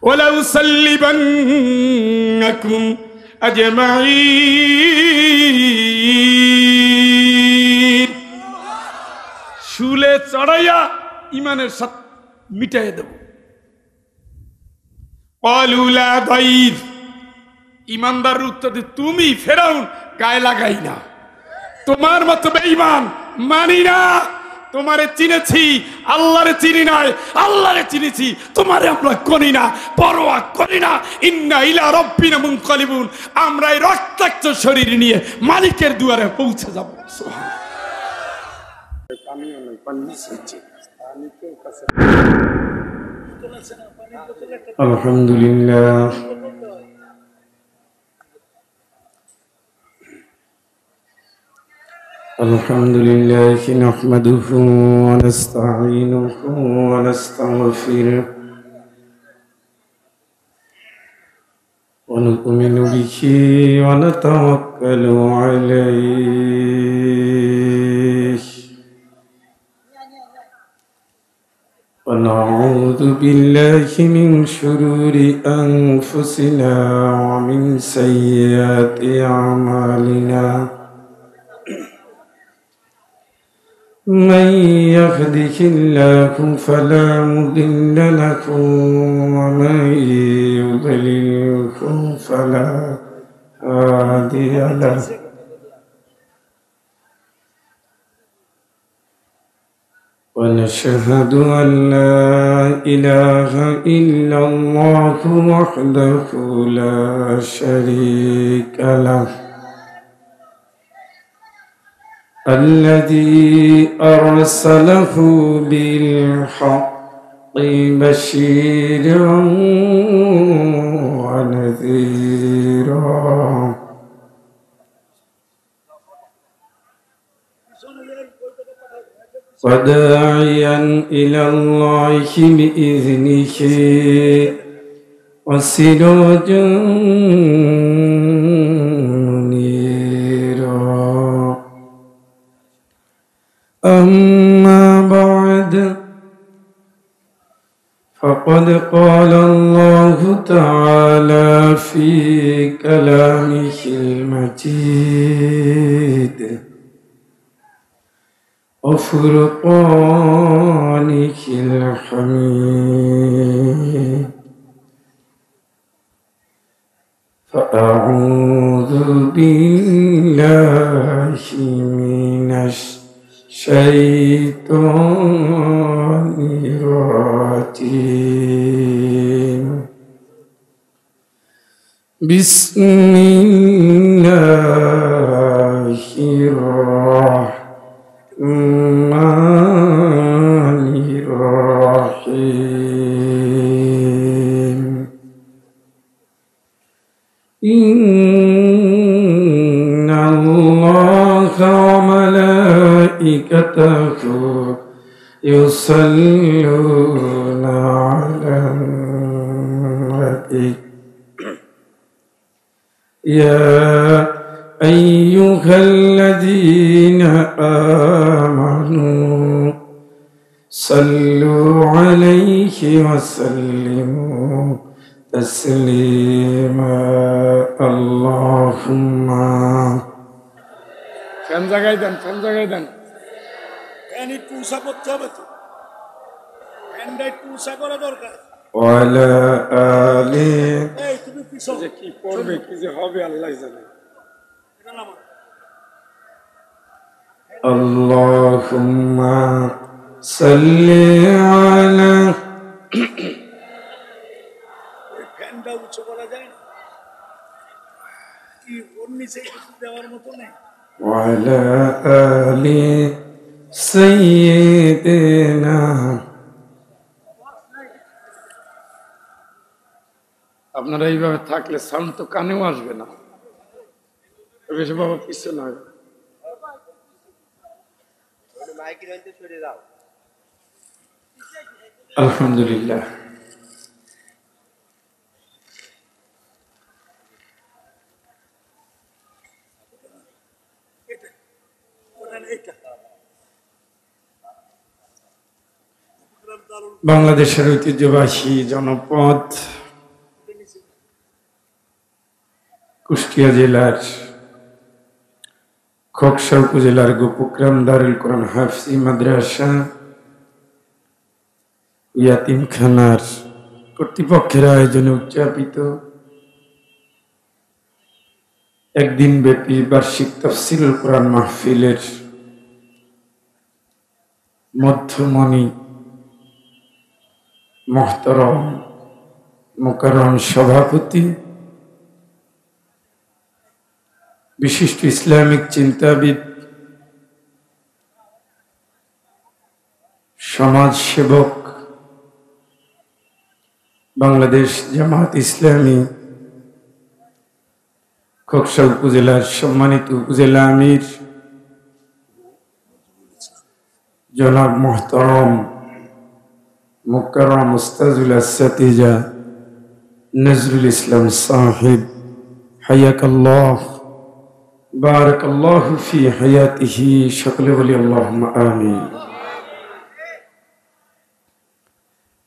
ওয়ালা উসাল্লিবান্নাকুম আজমাইন। শুলে চড়াইয়া ইমানের সাথ মিটাইয়া দেব। ক্বালু লা দাইর, ইমানদার উত্তর দিয়ে, তুমি ফেরাউন গায়ে লাগাই না, তোমার মতো বেঈমান মানি না। তোমারে চিনেছি, আল্লাহরে চিনি নাই, আল্লাহরে চিনেছি, তোমারে আমরা করি না, পরোয়া করি না। ইন্না ইলা রাব্বিনা মুনকালিবুন, আমরা এই রক্তাক্ত শরীর নিয়ে মালিকের দুয়ারে পৌঁছে যাব। আলহামদুলিল্লাহ আলহামদুলিল্লাহ নাহমাদুহু ওয়া নাস্তাঈনুহু ওয়া নাস্তাগফিরুহ ওয়া নু'মিনু বিহি ওয়া নাতাওয়াক্কালু আলাইহি ওয়া নাউযু বিল্লাহি মিন শুরুরি আনফুসিনা ওয়া মিন সাইয়্যাতি আমালিনা। من يهده الله فلا مضل له ومن يضلله فلا هادي له. ونشهد أن لا إله إلا الله وحده لا شريك له، الذي أرسله بالحق بشيرا ونذيرا وداعيا إلى الله بإذنه وسراجا منيرا. أما بعد، فقد قال الله تعالى في كلامه المجيد وفرقانه الحميد: فأعوذ بالله من الشيطان الرجيم. بسم الله الرحمن الرحيم. إن الله وملائكته يصلون على النبي يا أيها الذين آمنوا صلوا عليه وسلموا تسليما. اللهم ফ্যান জায়গায় দেন, ফ্যান জায়গায় দেন। ফ্যান একটু উষা করতে হবে তো, ফ্যানটা একটু উষা করা দরকার। ওয়ালা আলি, এই তুমি পিছনে কি পড়বে, কি যে হবে আল্লাহ জানে। আল্লাহুম্মা সাল্লি আলা, ফ্যানটা উঁচু করা যায় না কি, ওর নিচে কিছু দেওয়ার মতো নেই। ওয়ালা আলি সাইয়্যিদিনা। আপনারা এইভাবে থাকলে সাউন্ড তো কানেও আসবে না। বেশি বাবা পিছনে হবে। আলহামদুলিল্লাহ। বাংলাদেশের ঐতিহ্যবাহী জনপদ কুষ্টিয়া জেলার খোকসা উপজেলার গোপুগ্রাম দারুল কোরআন হাফিজি মাদ্রাসা ইয়াতিমখানার কর্তৃপক্ষের আয়োজনে উদযাপিত একদিন ব্যাপী বার্ষিক তাফসীরুল কোরআন মাহফিলের মধ্যমণি মোহতারম মুকাররম সভাপতি, বিশিষ্ট ইসলামিক চিন্তাবিদ, সমাজ সেবক, বাংলাদেশ জামাত ইসলামী খোকসা উপজেলার সম্মানিত উপজেলা আমির জনাব মোহতারম মুকাররম উস্তাজুল আসসাতিজা নজরুল ইসলাম সাহেব, হায়াকাল্লাহ বারাকাল্লাহু ফি হায়াতিহি, সকলে বলি আল্লাহুম্মা আমিন।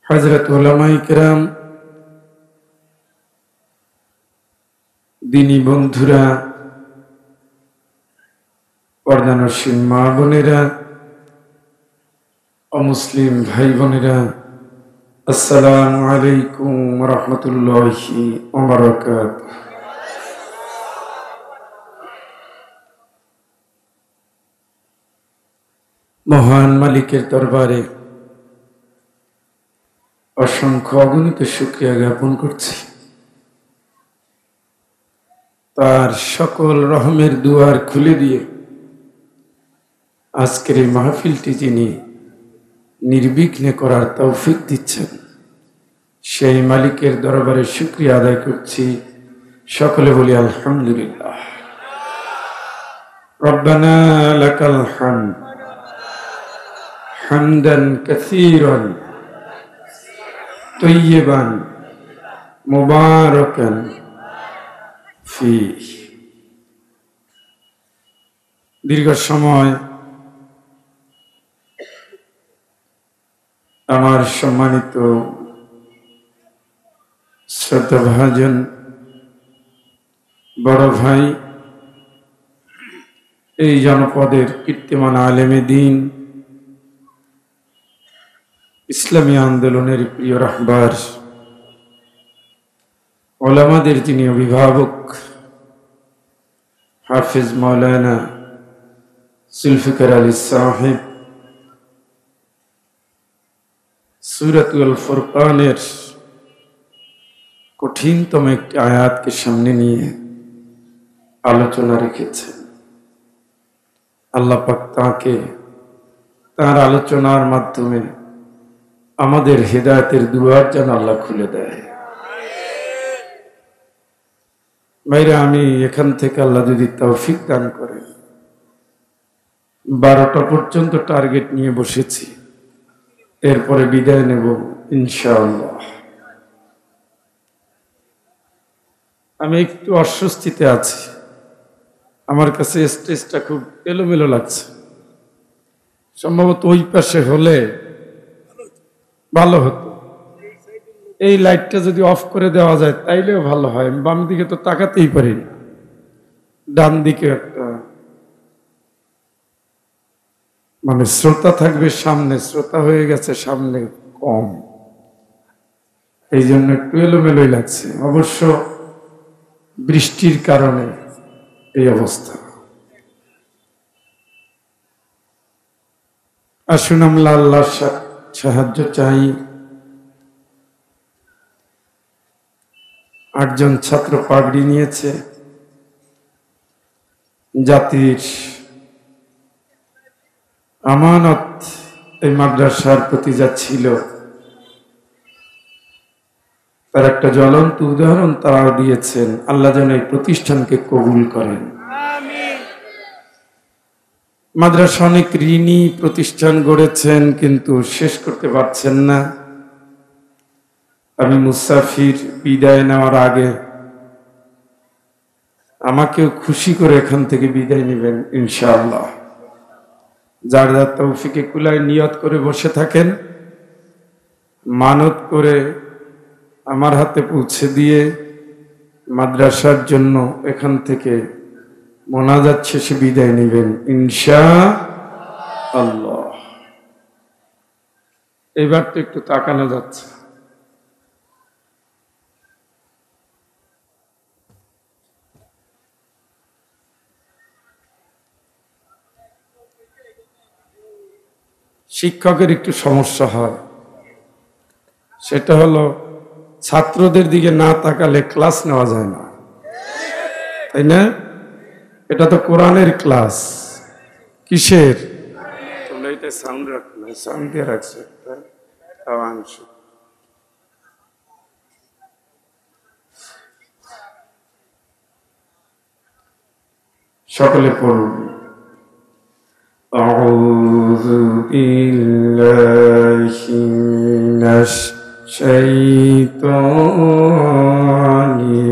হযরত উলামায়ে কেরাম, দিনী বন্ধুরা, পর্দানশীল মা বোনেরা, অমুসলিম ভাই বোনেরা, আসসালামু আলাইকুম ওয়া রাহমাতুল্লাহি ওয়া বারাকাতুহু। মহান মালিকের দরবারে অসংখ্য অগণিত শুকরিয়া জ্ঞাপন করছি। তার সকল রহমের দুয়ার খুলে দিয়ে আজকের এই মাহফিলটি যিনি নির্বিঘ্নে করার তৌফিক দিচ্ছেন, সেই মালিকের দরবারে শুকরিয়া আদায় করছি। সকলে বলি আলহামদুলিল্লাহ। রব্বানা লাকাল হামদ হামদান কাসীরান তাইয়িবান মুবারাকান ফীহি। দীর্ঘ সময় আমার সম্মানিত শ্রদ্ধাভাজন বড় ভাই, এই জনপদের কীর্তিমান আলেমে দ্বীন, ইসলামী আন্দোলনের প্রিয় রাহবার, উলামাদের যিনি অভিভাবক, হাফিজ মাওলানা জুলফিকার আলী সাহেব, সূরাতুল ফুরকানের কঠিনতম একটি আয়াতকে সামনে নিয়ে আলোচনা রেখেছেন। আল্লাহ পাক তাকে তার আলোচনার মাধ্যমে আমাদের হেদায়েতের দুয়ার যেন আল্লাহ খুলে দেয়। ভাইরা, আমি এখান থেকে আল্লাহ যদি তৌফিক দান করেন, 12টা পর্যন্ত টার্গেট নিয়ে বসেছি, এরপরে বিদায় নেব ইনশাআল্লাহ। আমি একটু অস্বস্তিতে আছি, আমার কাছে স্টেজটা খুব এলোমেলো লাগছে। সম্ভবত ওই পাশে হলে ভালো হতো। এই লাইটটা যদি অফ করে দেওয়া যায় তাইলেও ভালো হয়। আমি বাম দিকে তো তাকাতেই পারি না, ডান দিকে একটা মানে শ্রোতা থাকবে সামনে, শ্রোতা হয়ে গেছে সামনে কম, এই জন্য একটু এলোমেলোই লাগছে। অবশ্য বৃষ্টির কারণে এই অবস্থা। আসুন আমরা আল্লাহর সাহায্য চাই। 8 জন ছাত্র পাগড়ি নিয়েছে। জাতির আমানত এই মাদ্রাসার প্রতি যা ছিল তার একটা জ্বলন্ত উদাহরণ তারাও দিয়েছেন। আল্লাহ যেন এই প্রতিষ্ঠানকে কবুল করেন। মাদ্রাসা অনেক ঋণী প্রতিষ্ঠান গড়েছেন, কিন্তু শেষ করতে পারছেন না। আমি মুসাফির, বিদায় নেওয়ার আগে আমাকেও খুশি করে এখান থেকে বিদায় নেবেন ইনশাআল্লাহ। যার যার তৌফিকে কুলায় নিয়ত করে বসে থাকেন, মানত করে আমার হাতে পৌঁছে দিয়ে মাদ্রাসার জন্য এখান থেকে মোনাজাত শেষে বিদায় নেবেন ইনশাআল্লাহ। এবার তো একটু তাকানো যাচ্ছে। শিক্ষকের একটু সমস্যা হয়, সেটা হলো ছাত্রদের দিকে না তাকালে ক্লাস নেওয়া যায় না, তাই না? এটা তো কোরআনের ক্লাস। কিসের? তোমরা এটা সাউন্ড রাখো না, সাউন্ড দিয়ে রাখছো একটা অংশ। সকলে পড়ুন। أعوذ بالله من الشيطان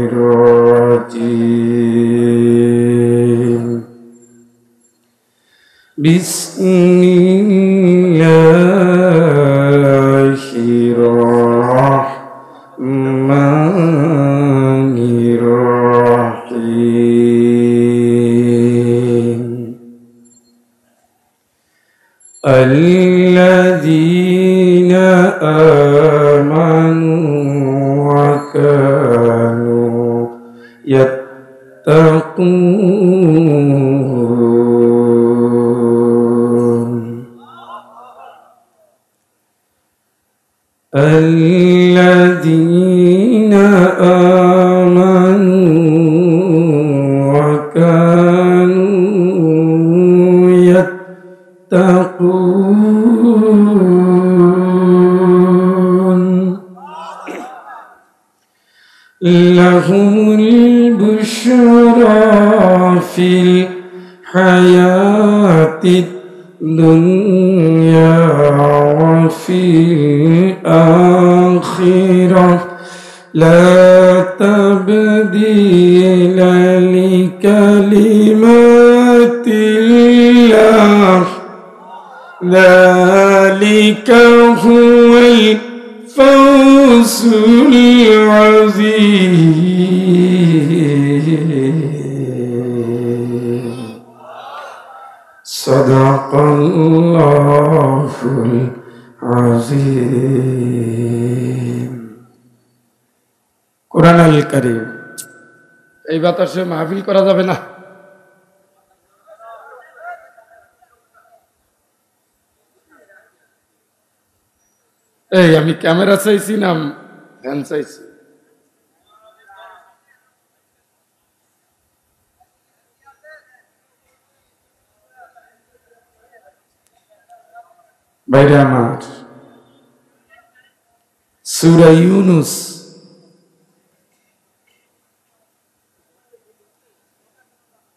الرجيم بسم الله الرحمن الرحيم الذين آمنوا وكانوا يتقون الذين آمنوا وكانوا يتقون لهم البشرى في الحياة الدنيا وفي الآخرة لا تبديل لكلمات الله ذلك هو الفوز العظيم صدق الله العظيم কোরআন আল কারীম। এই বাতাসে মাহফিল করা যাবে না। এই আমি ক্যামেরা চাইছি না ফ্যান চাইছি? বাইরে আমার সূরা ইউনূস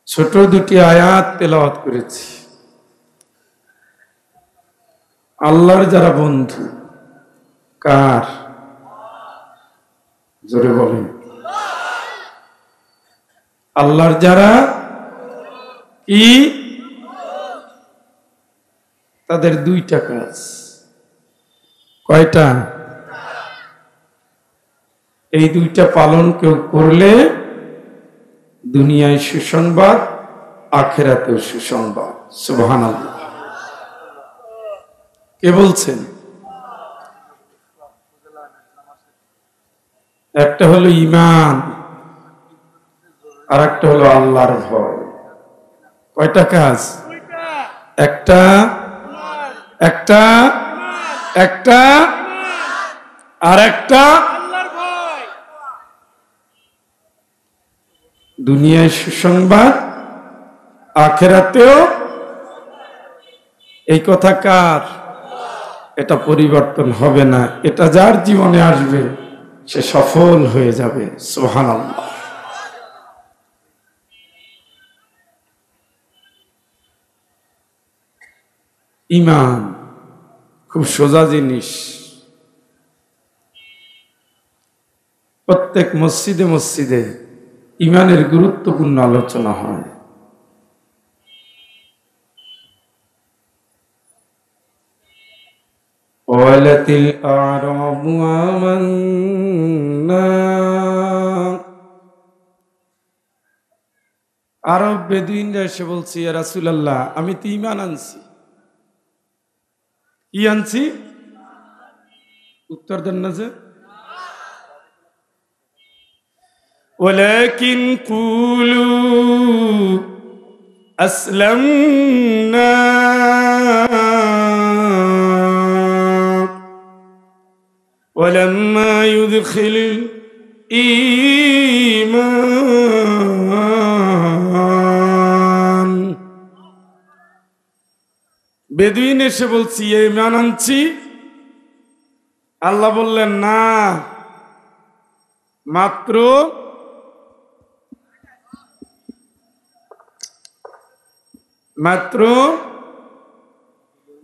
ছোট দুটি আয়াত তেলাওয়াত করেছি। আল্লাহর যারা বন্ধু, কার? জোরে বলেন। আল্লাহর যারা কি? তাদের দুইটা কাজ। কয়টা? এই দুইটা পালন কেউ করলে দুনিয়ায় সুসংবাদ, আখিরাতেও সুসংবাদ। সুবহানাল্লাহ। কে বলছেন? একটা হলো ঈমান, আর একটা হলো আল্লাহর ভয়। কয়টা কাজ? একটা একটা একটা আর একটা দুনিয়ায় সুসংবাদ, আখিরাতেও। এই কথা কার? এটা পরিবর্তন হবে না। এটা যার জীবনে আসবে সে সফল হয়ে যাবে। সুবহানাল্লাহ। ঈমান খুব সোজা জিনিস। প্রত্যেক মসজিদে মসজিদে ঈমানের গুরুত্বপূর্ণ আলোচনা হয়। ওয়ালাতিল আরাবু আমান্না আরব বেদুইনরা এসে বলছি, ইয়া রাসূলুল্লাহ, আমি তো ঈমান আনছি। কি আনছি? উত্তর দেন না যে, ওয়ালাকিন কুলু আসলামনা ওয়ালাম্মা ইউদখিল ঈমান। বেদুইন এসে বলছি ঈমান আনছি। আল্লাহ বললেন না, মাত্র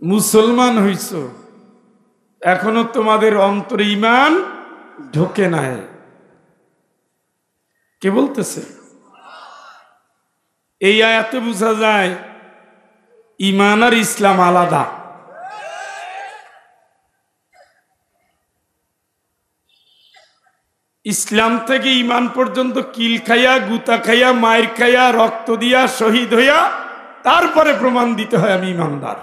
মুসলমান হইছ, এখনো তোমাদের অন্তরে ঈমান ঢোকে নাই। কে বলতেছে? এই আয়াতে বোঝা যায় ঈমান আর ইসলাম আলাদা। ইসলাম থেকে ঈমান পর্যন্ত কিল খাইয়া, গুতা খাইয়া, মায়ের খাইয়া, রক্ত দিয়া, শহীদ হইয়া তারপরে প্রমাণ দিতে হয় আমি ঈমানদার।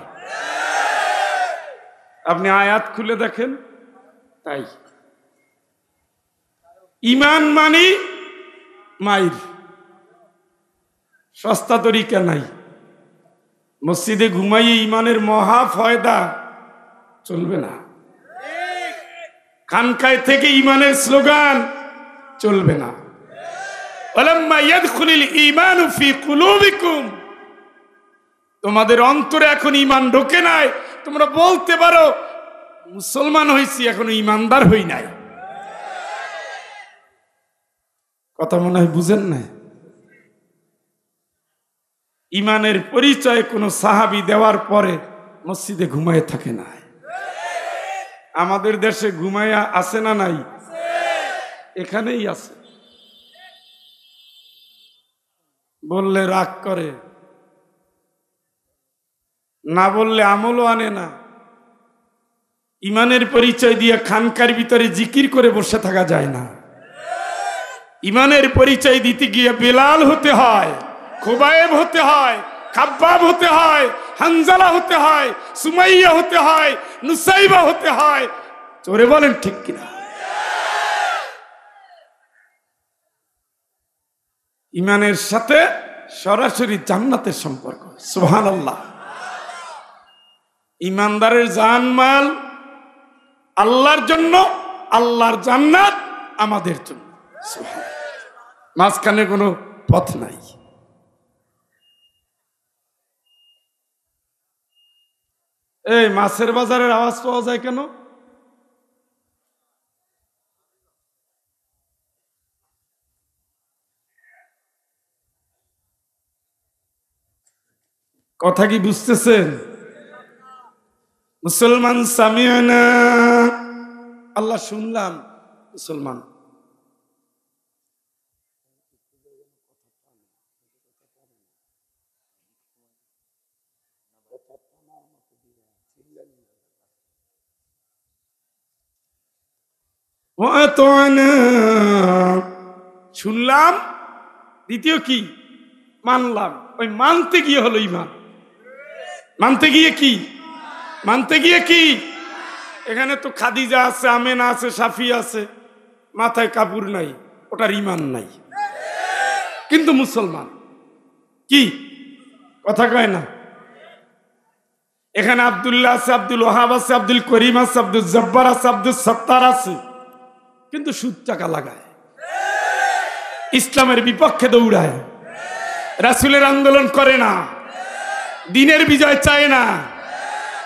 আপনি আয়াত খুলে দেখেন, তাই ঈমান মানি মায়ের সস্তা তরিকা নাই। মসজিদে ঘুমাইয়ে ঈমানের মহা ফায়দা চলবে না। খানকায় থেকে ঈমানের স্লোগান চলবে না। ওয়ালাম্মা ইয়াদখুলিল ঈমানু ফি কুলুবিকুম, তোমাদের অন্তরে এখন ঈমান ঢোকে নাই। তোমরা বলতে পারো মুসলমান হইছি, এখনো ঈমানদার হই নাই। কথা মনে হয় বুঝেন না। ঈমানের পরিচয় কোন সাহাবী দেওয়ার পরে মসজিদে ঘুমায় থাকে না। আমাদের দেশে ঘুমায়া আছে না নাই? এখানেই আছে। বললে রাগ করে, না বললে আমলও আনে না। ঈমানের পরিচয় দিয়ে খানকার ভিতরে জিকির করে বসে থাকা যায় না। ঈমানের পরিচয় দিতে গিয়ে বেলাল হতে হয়, খুবাইব হতে হয়, খাব্বাব হতে হয়, হানজালা হতে হয়, সুমাইয়া হতে হয়, নুসাইবা হতে হয়। জোরে বলেন ঠিক কিনা? ঈমানের সাথে সরাসরি জান্নাতের সম্পর্ক। সুবহানাল্লাহ। ঈমানদারের জানমাল আল্লাহর জন্য, আল্লাহর জান্নাত আমাদের জন্য। মাঝখানে কোনো পথ নাই। এই মাছের বাজারের আওয়াজ পাওয়া যায় কেন? কথা কি বুঝতেছেন? মুসলমান সামিয়ানা, আল্লাহ শুনলাম। মুসলমান শুনলাম, দ্বিতীয় কি? মানলাম। ওই মানতে গিয়ে হলো ঈমান। মানতে গিয়ে কি? মানতে গিয়ে কি? এখানে তো খাদিজা আছে, আমেনা আছে, সাফি আছে, মাথায় কাপড় নাই, ওটার ঈমান নাই, কিন্তু মুসলমান। কি কথা কয় না? এখানে আব্দুল্লাহ আছে, আব্দুল ওহাব আছে, আব্দুল করিম আছে, আব্দুল জব্বার আছে, আব্দুল সত্তার আছে, কিন্তু সুদ টাকা লাগায়, ইসলামের বিপক্ষে দৌড়ায়, রাসূলের আন্দোলন করে না, দ্বীনের বিজয় চায় না,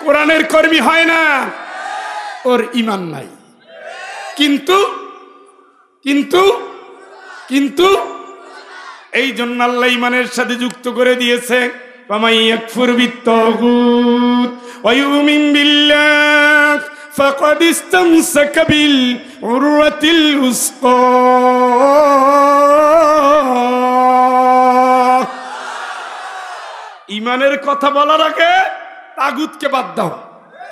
কোরআনের কর্মী হয় না, ওর ঈমান নাই। কিন্তু কিন্তু কিন্তু এই জন্য আল্লাহ ঈমানের সাথে যুক্ত করে দিয়েছে, ফামান ইয়াকফুর বিত্তাগুত ওয়া ইউমিন বিল্লাহ ফাকাদ ইসতামসাকা বিল উরওয়াতিল উসকা। ঈমানের কথা বলার আগে তাগুতকে বাদ দাও,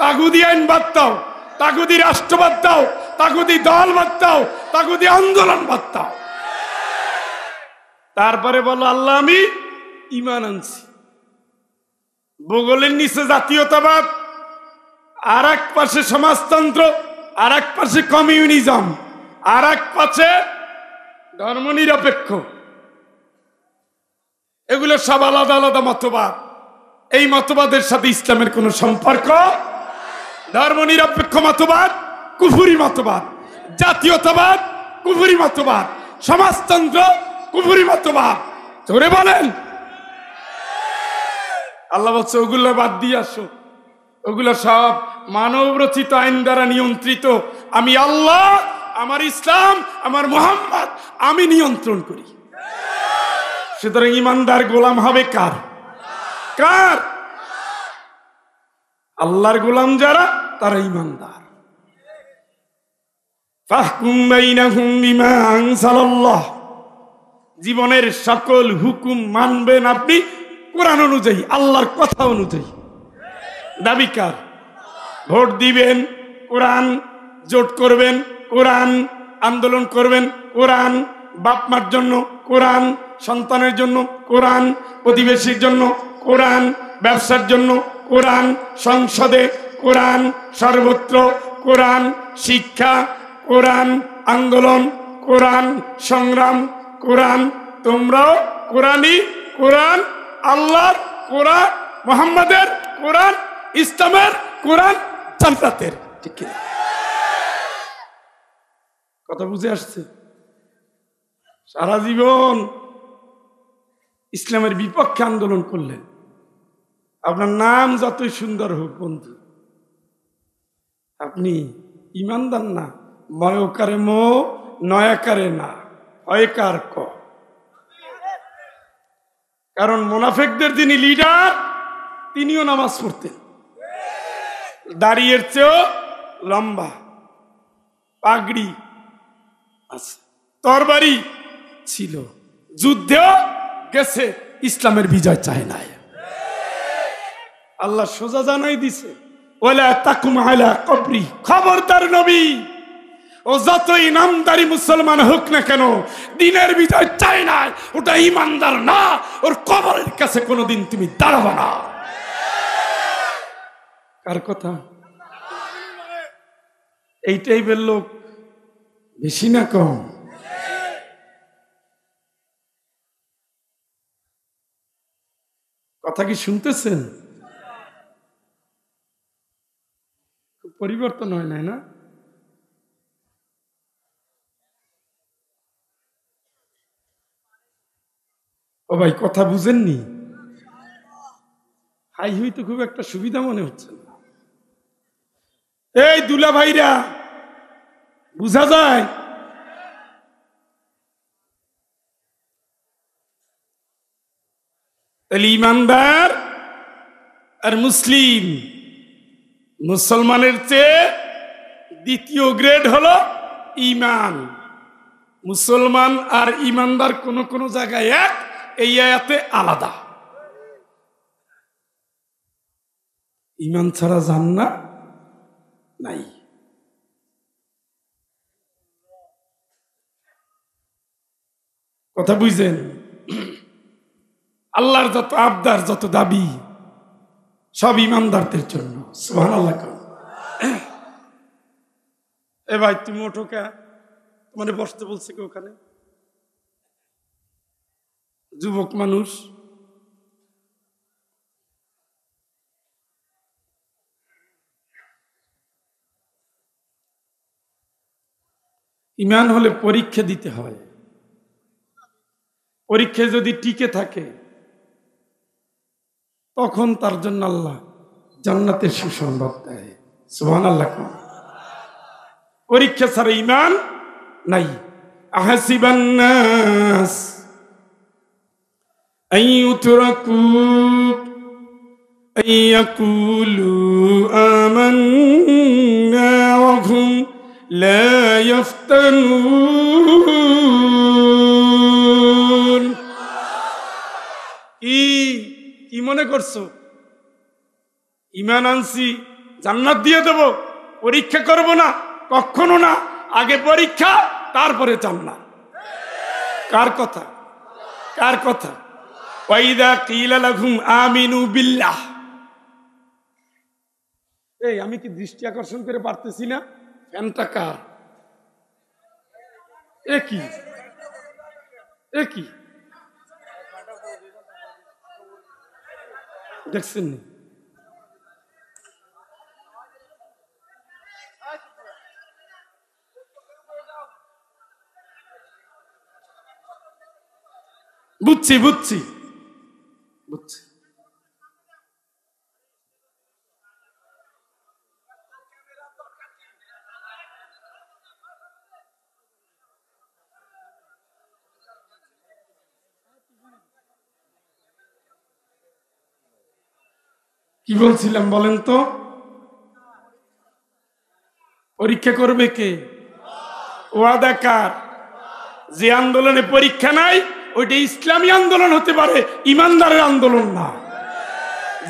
তাগুদি আইন বাদ দাও, তাগুদি রাষ্ট্র বাদ দাও, তাগুদি দল বাদ দাও, তাগুদি আন্দোলন বাদ দাও। তারপরে বলো আল্লাহ আমি ইমান আনছি। বগলের নিচে জাতীয়তাবাদ, আর এক পাশে সমাজতন্ত্র, আর এক পাশে কমিউনিজম, আর এক পাশে ধর্মনিরপেক্ষ। এগুলো সব আলাদা আলাদা মতবাদ। এই মতবাদের সাথে ইসলামের কোনো সম্পর্ক। ধর্মনিরপেক্ষ মতবাদ কুফরি মতবাদ, জাতীয়তাবাদ কুফরি মতবাদ, সমাজতন্ত্র কুফরি মতবাদ। জোরে বলেন। আল্লাহ বলছে ওগুলো বাদ দিয়ে আসো, ওগুলো সব মানব রচিত আইন দ্বারা নিয়ন্ত্রিত। আমি আল্লাহ, আমার ইসলাম, আমার মুহাম্মদ আমি নিয়ন্ত্রণ করি। সুতরাং ইমানদার গোলাম হবে কার? কার? আল্লাহর গোলাম যারা, তারা ইমানদার। ফাহকুম বাইনাহুম বিমা আনজালাল্লাহ, জীবনের সকল হুকুম মানবেন আপনি কোরআন অনুযায়ী, আল্লাহর কথা অনুযায়ী। দাবি কার? ভোট দিবেন কোরআন, জোট করবেন কোরআন, আন্দোলন করবেন কোরআন, বাপ মার জন্য কোরআন, সন্তানের জন্য কোরআন, প্রতিবেশীর জন্য কোরআন, ব্যবসার জন্য কোরআন, সংসদে কোরআন, সর্বত্র কোরআন, শিক্ষা কোরআন, আন্দোলন কোরআন, সংগ্রাম কোরআন। তোমরাও কোরআনই, কোরআন, আল্লাহর কোরআন, মুহাম্মাদের কোরআন, ইসলামের কোরআন, জান্নাতের। ঠিক কি কথা বুঝে আসছে? সারা জীবন ইসলামের বিপক্ষে আন্দোলন করলেন। আপনার নাম যতই সুন্দর হোক বন্ধু, আপনি ইমানদার না। ময়কারে মো, নয়াকারে না, অয়কার ক। কারণ মুনাফিকদের যিনি লিডার, তিনিও নামাজ পড়তেন, দাড়িয়ের চেয়েও লম্বা, পাগড়ি আছে, তরবারি ছিল, যুদ্ধেও গেছে, ইসলামের বিজয় চায় নাই। আল্লাহ সোজা জানাই দিছে, ওয়ালা তাকুম আলা কবরি, খবরদার নবী, ও যতই নামদারি মুসলমান হোক না কেন, দিনের বিজয় চায় না, ওটা ইমানদার না, ওর কবরের কাছে কোনোদিন তুমি দাঁড়াবে না। কার কথা? এই টাইপের লোক বেশি না কম? কথা কি শুনতেছেন? পরিবর্তন হয় নাই না? ও ভাই কথা বুঝেননি? হাই হুই তো খুব একটা সুবিধা মনে হচ্ছে না। এই দুলা ভাইরা, বুঝা যায়? তাহলে ইমানদার আর মুসলিম, মুসলমানের চেয়ে দ্বিতীয় গ্রেড হলো ইমান। মুসলমান আর ইমানদার কোন কোন জায়গায় এক, এই আয়াতে আলাদা। ইমান ছাড়া জান্নাত নাই। কথা বুঝছেন? আল্লাহর যত আবদার, যত দাবি, সব ইমানদারদের জন্য। সুবহানাল্লাহ। এ ভাই তুমি ওঠো, কে তোমার বসতে বলছে কে ওখানে? যুবক মানুষ। ইমান হলে পরীক্ষা দিতে হয়। পরীক্ষায় যদি টিকে থাকে, তখন তার জন্য আল্লাহ জান্নাতের সুসংবাদ দেয়। সুবহানাল্লাহ। পরীক্ষা ছাড়া ইমান নাই। আহাসিবান নাস আইয়ুতরাকু আইয়াকুলু আমান্না ওয়া হুম লা ইফতানুন। কি মনে করছো ইমান আনছি জান্নাত দিয়ে দেব, পরীক্ষা করব না? কখনো না। আগে পরীক্ষা, তারপরে জান্নাত। কার কথা? কার কথা? ওয়াইদা কিলা লাহুম আমিনু বিল্লাহ। এই আমি কি দৃষ্টি আকর্ষণ করে পারতেছি না? ফ্যানটা কার? একই দেখছেন নি? বুঝছি বুঝছি বুঝছি। কি বলছিলাম বলেন তো? পরীক্ষা করবে কে? ওয়াদা কার? যে আন্দোলনে পরীক্ষা নাই ওইটা ইসলামী আন্দোলন হতে পারে, ইমানদারের আন্দোলন না।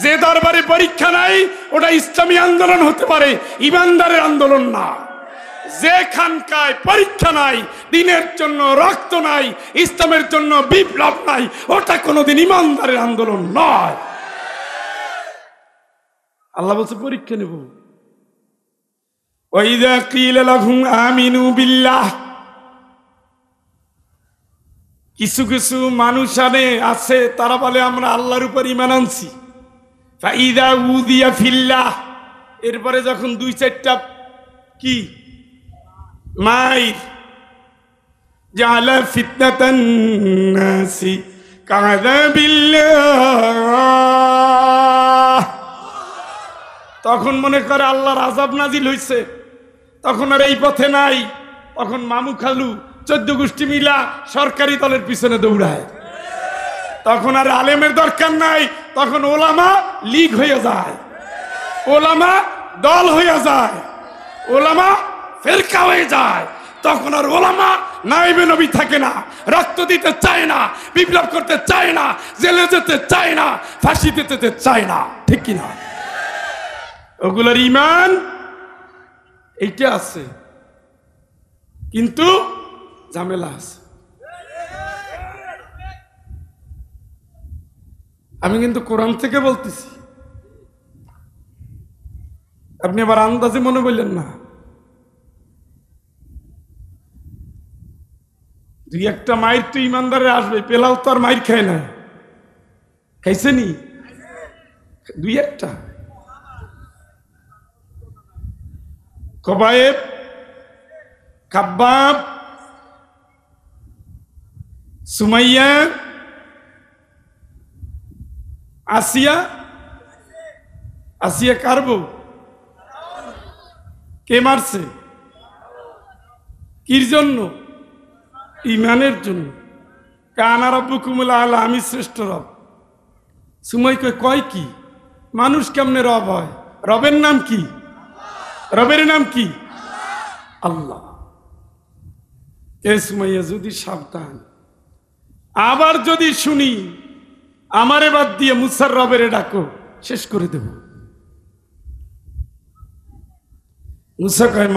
যে দরবারে পরীক্ষা নাই ওটা ইসলামী আন্দোলন হতে পারে, ইমানদারের আন্দোলন না। যে খানকায় পরীক্ষা নাই, দিনের জন্য রক্ত নাই, ইসলামের জন্য বিপ্লব নাই, ওটা কোনোদিন ইমানদারের আন্দোলন নয়। আল্লাহ বলছে পরীক্ষা নেব। ওয়াইদা কিলা লাহুম আমিনু বিল্লাহ। কিছু কিছু মানুষ আছে তারা বলে আমরা আল্লাহর উপর ঈমান আনছি। ফাইদা উযিয়া ফিল্লাহ, এরপরে যখন দুই চারটা কি মাইর জাআলা ফিতনাতান নাসি কাযাবিল্লাহ, তখন মনে করে আল্লাহর আযাব নাজিল হইছে, তখন আর এই পথে নাই। তখন মামু খালু 14 গোষ্ঠী মিলা সরকারি দলের পিছনে দৌড়ায়। তখন আর আলেমের দরকার নাই, তখন ওলামা লীগ হয়ে যায়, ওলামা দল হয়ে যায়, ওলামা ফেরকা হয়ে যায়। তখন আর ওলামা নায়েবে নবী থাকে না, রক্ত দিতে চায় না, বিপ্লব করতে চায় না, জেলে যেতে চায় না, ফাঁসি দিতে চায় না। ঠিক কিনা? ওগুলোর ঈমান এইটা আছে, কিন্তু ঝামেলা আছে। আমি কিন্তু কোরআন থেকে বলতেছি, আপনি আবার আন্দাজে মনে বললেন না। দুই একটা মাইর তো ইমানদারে আসবে, পেলাও তো আর মাইর খায় না, খাইছে নি? দুই একটা খবায়েব, খাব্বাব, সুমাইয়া, আসিয়া। আসিয়া কার বউ? কে মারছে? কির জন্য? ইমানের জন্য। কানা রাব্বুকুমুল আলা, আমি শ্রেষ্ঠ রব। সুমাই কয় কি মানুষ কেমনে রব হয়? রবের নাম কি? রবের নাম কি? আল্লাহ। এ সুমাইয়া যদি সাবধান, আবার যদি শুনি আমারে বাদ দিয়ে মুসার রবের ডাকো, শেষ করে দেব। মুসা কয়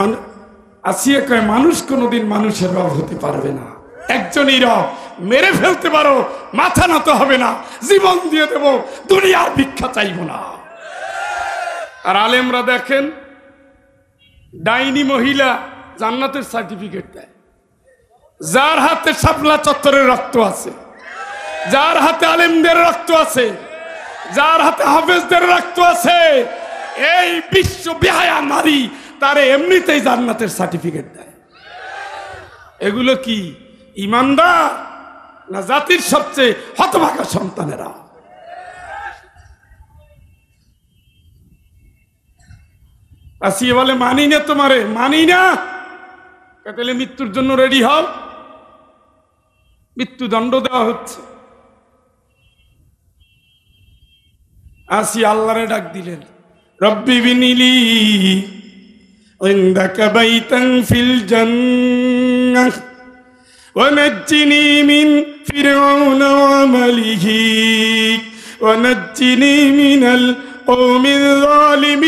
আসিয়া কয় মানুষ কোনোদিন মানুষের রব হতে পারবে না, একজনই রব, মেরে ফেলতে পারো, মাথা নত হবে না, জীবন দিয়ে দেব, দুনিয়ার ভিক্ষা চাইব না। আর আলেমরা দেখেন ডাইনি মহিলা জান্নাতের সার্টিফিকেট দেয়, যার হাতে শাপলা চত্বরের রক্ত আছে, যার হাতে আলেমদের রক্ত আছে, যার হাতে হাফেজদের রক্ত আছে, এই বিশ্ব বেহায়া নারী তারে এমনিতেই জান্নাতের সার্টিফিকেট দেয়। এগুলো কি ইমানদার না জাতির সবচেয়ে হতভাগা সন্তানেরা? আসিয়ে বলে মানি না তোমারে, মানি না। তাহলে মৃত্যুর জন্য রেডি হও, মৃত্যুদণ্ড দেওয়া হচ্ছে। আসি আল্লাহরে ডাক দিলেন, রব্বি বিনিলি ইনদাকা বাইতান ফিল জান্নাহ ওয়া নাজ্জিনি মিন ফিরআউনা ওয়া আমালিহি ওয়া নাজ্জিনি মিনাল কওমিল যালিমিন।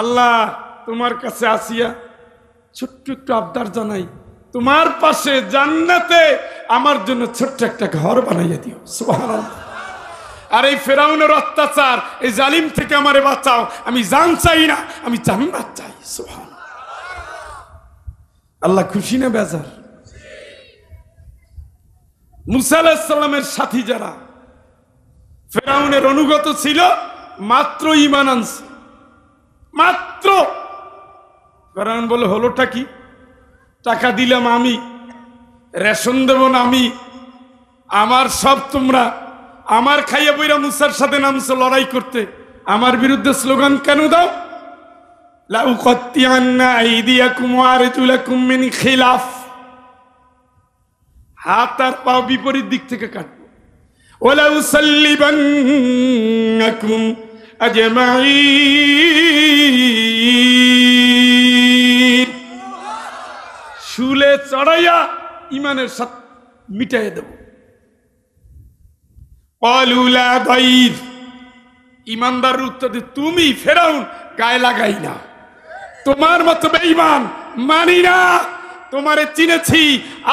আল্লাহ তোমার কাছে আসিয়া ছোট্ট একটু আবদার জানাই, তোমার পাশে জান্নাতে আমার জন্য ছোট্ট একটা ঘর বানাইয়া দিও। সুবহানাল্লাহ। আর এই ফেরাউনের অত্যাচার, এই জালিম থেকে আমারে বাঁচাও। আমি জান চাই না, আমি জান্নাত চাই। সুবহানাল্লাহ। আল্লাহ খুশি না বেজার? মুসা আলাইহিস সালামের সাথী যারা ফেরাউনের অনুগত ছিল, মাত্র ঈমান আনছে, মাত্র। ফেরাউন বলে হলোটা কি? টাকা দিলাম আমি, রেশন দেব না আমি, আমার সব তোমরা, আমার খাইয়া বইরা মুসার সাথে নামছো লড়াই করতে, আমার বিরুদ্ধে স্লোগান কেন দাও? লাউকাত্তিআন্না আইদিয়াকুম ওয়া আরজুলাকুম মিন খিলাফ, হাত আর পাও বিপরীত দিক থেকে কাটবো। ওয়া লাউসাল্লিবান্নাকুম আজমাইন, শুলে চড়াইয়া ইমানের সাথে মিটাইয়া দেব। অলুলা দাইর, ইমানদার উত্তর দিয়ে তুমি ফেরাউন গায়ে লাগাই না, তোমার মতো বেঈমান মানি না। তোমারে চিনেছি,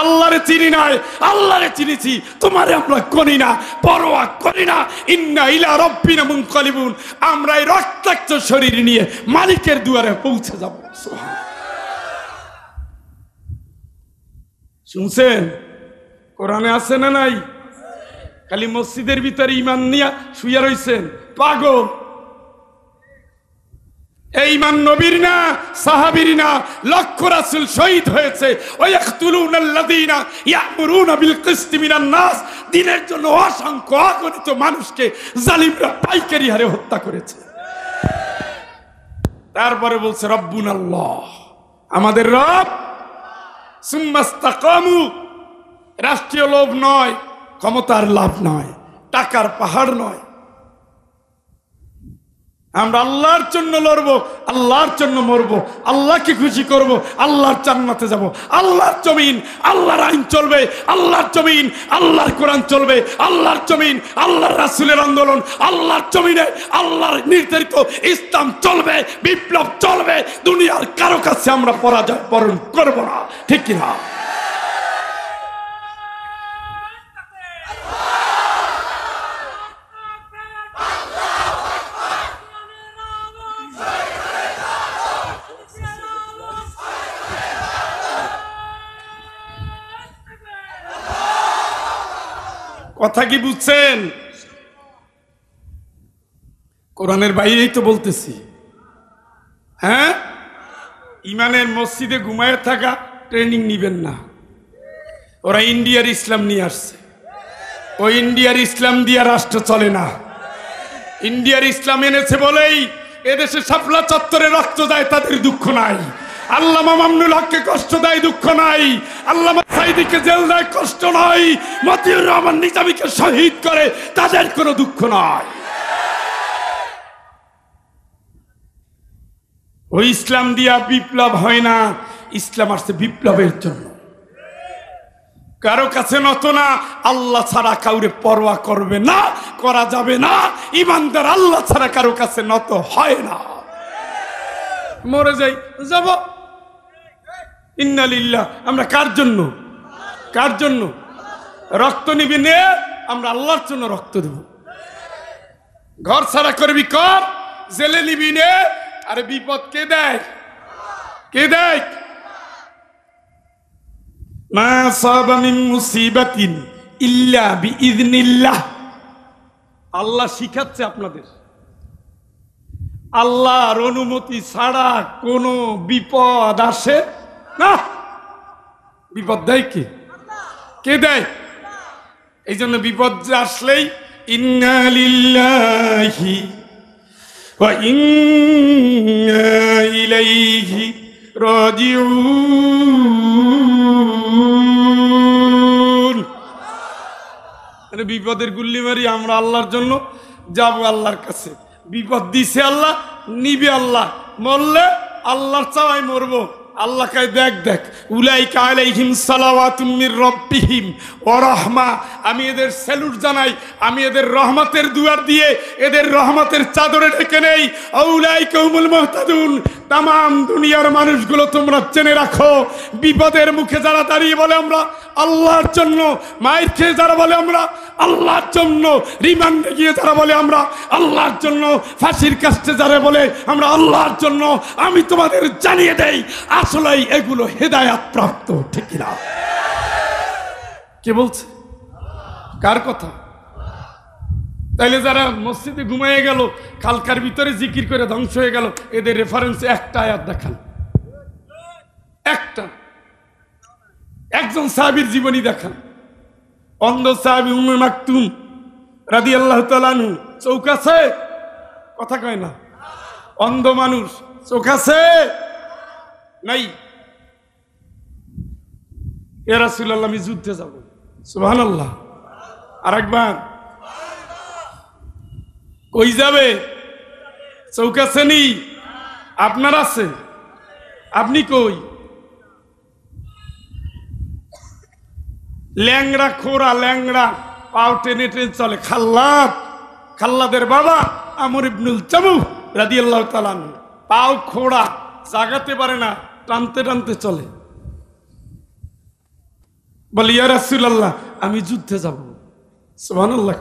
আল্লাহরে চিনি নাই, আল্লাহরে চিনেছি, তোমারে আমরা করি না, পরোয়া করি না। ইন্না ইলা রাব্বিনা মুনকালিবুন, আমরা এই রক্তাক্ত শরীর নিয়ে মালিকের দুয়ারে পৌঁছে যাব। সুবহানাল্লাহ। শুনছেন? কোরআনে আছে না নাই? খালি মসজিদের ভিতরে ইমান নিয়া শুইয়া রইছেন, পাগল। এই ইমান নবীর না, সাহাবীর না, লক্ষ রাসূল শহীদ হয়েছে। ওয়ায়াকতুলুনাল্লাযীনা ইয়া'মুরুনা বিল কিসতি মিনান নাস, দ্বীনের জন্য অসংখ্য অগণিত মানুষকে জালিমরা পাইকারি হারে হত্যা করেছে। তারপরে বলছে রব্বুনাল্লাহ, আমাদের রব। সুম্মাস্তাকামু, রাষ্ট্রীয় লোভ নয়, ক্ষমতার লাভ নয়, টাকার পাহাড় নয়। আমরা আল্লাহর জন্য লড়বো, আল্লাহর জন্য মরবো, আল্লাহকে খুশি করব, আল্লাহর জান্নাতে যাব। আল্লাহর জমিন, আল্লাহর আইন চলবে, আল্লাহর জমিন, আল্লাহর কোরআন চলবে, আল্লাহর জমিন, আল্লাহর রাসূলের আন্দোলন, আল্লাহর জমিনে আল্লাহর নির্ধারিত ইসলাম চলবে, বিপ্লব চলবে। দুনিয়ার কারো কাছে আমরা পরাজয় বরণ করব না, ঠিক কিনা? কথা কি বুঝছেন? কোরআনের বাইরেই তো বলতেছি। হ্যাঁ, ইমানের মসজিদে ঘুমায় থাকা ট্রেনিং নিবেন না। ওরা ইন্ডিয়ার ইসলাম নিয়ে আসছে, ওই ইন্ডিয়ার ইসলাম দিয়ে রাষ্ট্র চলে না। ইন্ডিয়ার ইসলাম এনেছে বলেই এদেশে শাপলা চত্বরে রক্ত দেয়, তাদের দুঃখ নাই। আল্লামা মামুনুল হককে কষ্ট দেয়, দুঃখ নাই। আল্লামা সাইদিকে জেল দেয়, কষ্ট নাই। মতিউর রহমান নিজামীকে শহীদ করে, তাদের কোনো দুঃখ নাই। ওই ইসলাম দিয়া বিপ্লব হয় না, ইসলাম আসছে বিপ্লবের জন্য। কারো কাছে নত না, আল্লাহ ছাড়া কাউরে পরোয়া করবে না, করা যাবে না। ইমানদার আল্লাহ ছাড়া কারো কাছে নত হয় না। মরে যাই, যাব। ইন্না লিল্লাহ, আমরা কার জন্য? কার জন্য? রক্ত নিবি নে, আমরা আল্লাহর জন্য রক্ত দেব। ঘর ছাড়া করবি কর, জেলে নিবি নে। আরে বিপদ কে দেয়? কে দেয়? মা সাবা মিন মুসিবাতিন ইল্লা বিইذনিল্লাহ। আল্লাহ শিখাচ্ছে আপনাদের, আল্লাহর অনুমতি ছাড়া কোনো বিপদ আসে না। বিপদ দেয় কে? কে দেয়? এই জন্য বিপদ আসলেই ইন্না লিল্লাহি ওয়া ইন্না ইলাইহি রাজিউন। বিপদের গুল্লি মারি আমরা আল্লাহর জন্য যাব আল্লাহর কাছে। বিপদ দিছে আল্লাহ, নিবে আল্লাহ, মরলে আল্লাহর চাওয়াই মরবো, আল্লাহ কয় দেখ দেখ, উলাইকা আলাইহিম সালাওয়াতুম মির রাব্বিহিম ওয়া রাহমা, আমি এদের স্যালুট জানাই, আমি এদের রহমতের দুয়ার দিয়ে এদের রহমতের চাদরে ঢেকে নেই। উলাইকা হুমুল মুহতাদুন, তাম দুনিয়ার মানুষগুলো তোমরা জেনে রাখো, বিপদের মুখে যারা দাঁড়িয়ে বলে আমরা আল্লাহর জন্য, মায়ের খেয়ে যারা বলে আমরা আল্লাহর জন্য, রিমান্ডে গিয়ে যারা বলে আমরা আল্লাহর জন্য, ফাঁসির কাছে যারা বলে আমরা আল্লাহর জন্য, আমি তোমাদের জানিয়ে দেই আসলেই এগুলো হেদায়াত প্রাপ্ত। ঠিক না? কে বলছে? কার কথা? তাইলে যারা মসজিদে ঘুমাইয়ে গেল, কালকার ভিতরে জিকির করে ধ্বংস হয়ে গেল, এদের রেফারেন্সে একটা আয়াত দেখান, একটা, একজন সাহাবীর জীবনী দেখান। অন্ধ সাহাবী উম্মে মাকতুম রাদিয়াল্লাহু তাআলা আনহু, চোখ আছে? কথা কয় না। অন্ধ মানুষ, চোখ আছে? নাই। ইয়া রাসূলুল্লাহ, আমি যুদ্ধে যাব। সুবহানাল্লাহ। আরেকবার, কই যাবে? চোখ আছে নি? আপনার আছে? আপনি কই? ল্যাংড়া খোরা, ল্যাংড়া, পাও টেনে টেনে চলে। খাল্লাদ, খাল্লাদের বাবা আমর ইবনুল জামুহ রাদিয়াল্লাহু তাআলা আনহু, পাও খোড়া, জাগাতে পারে না, টানতে টানতে চলে। বলে ইয়া রাসূলুল্লাহ, আমি যুদ্ধে যাব। সুবহানাল্লাহ।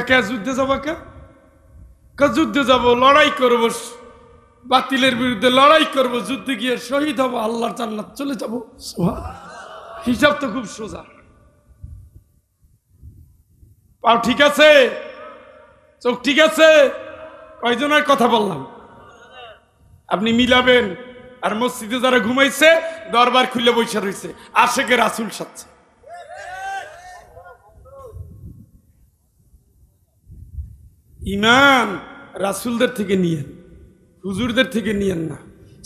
কে যুদ্ধে যাব? কে যুদ্ধে যাব? লড়াই করব, বাতিলের বিরুদ্ধে লড়াই করব, যুদ্ধে গিয়ে শহীদ হব, আল্লাহর জান্নাত চলে যাব। হিসাব তো খুব সোজা। পাও ঠিক আছে? চোখ ঠিক আছে? কয়জনের কথা বললাম? আপনি মিলাবেন। আর মসজিদে যারা ঘুমাইছে দরবার খুলে বসে রয়েছে, আশেকে রাসূল সাথে। ইমান রাসূলদের থেকে নিয়েন, হুজুরদের থেকে নিয়েন না।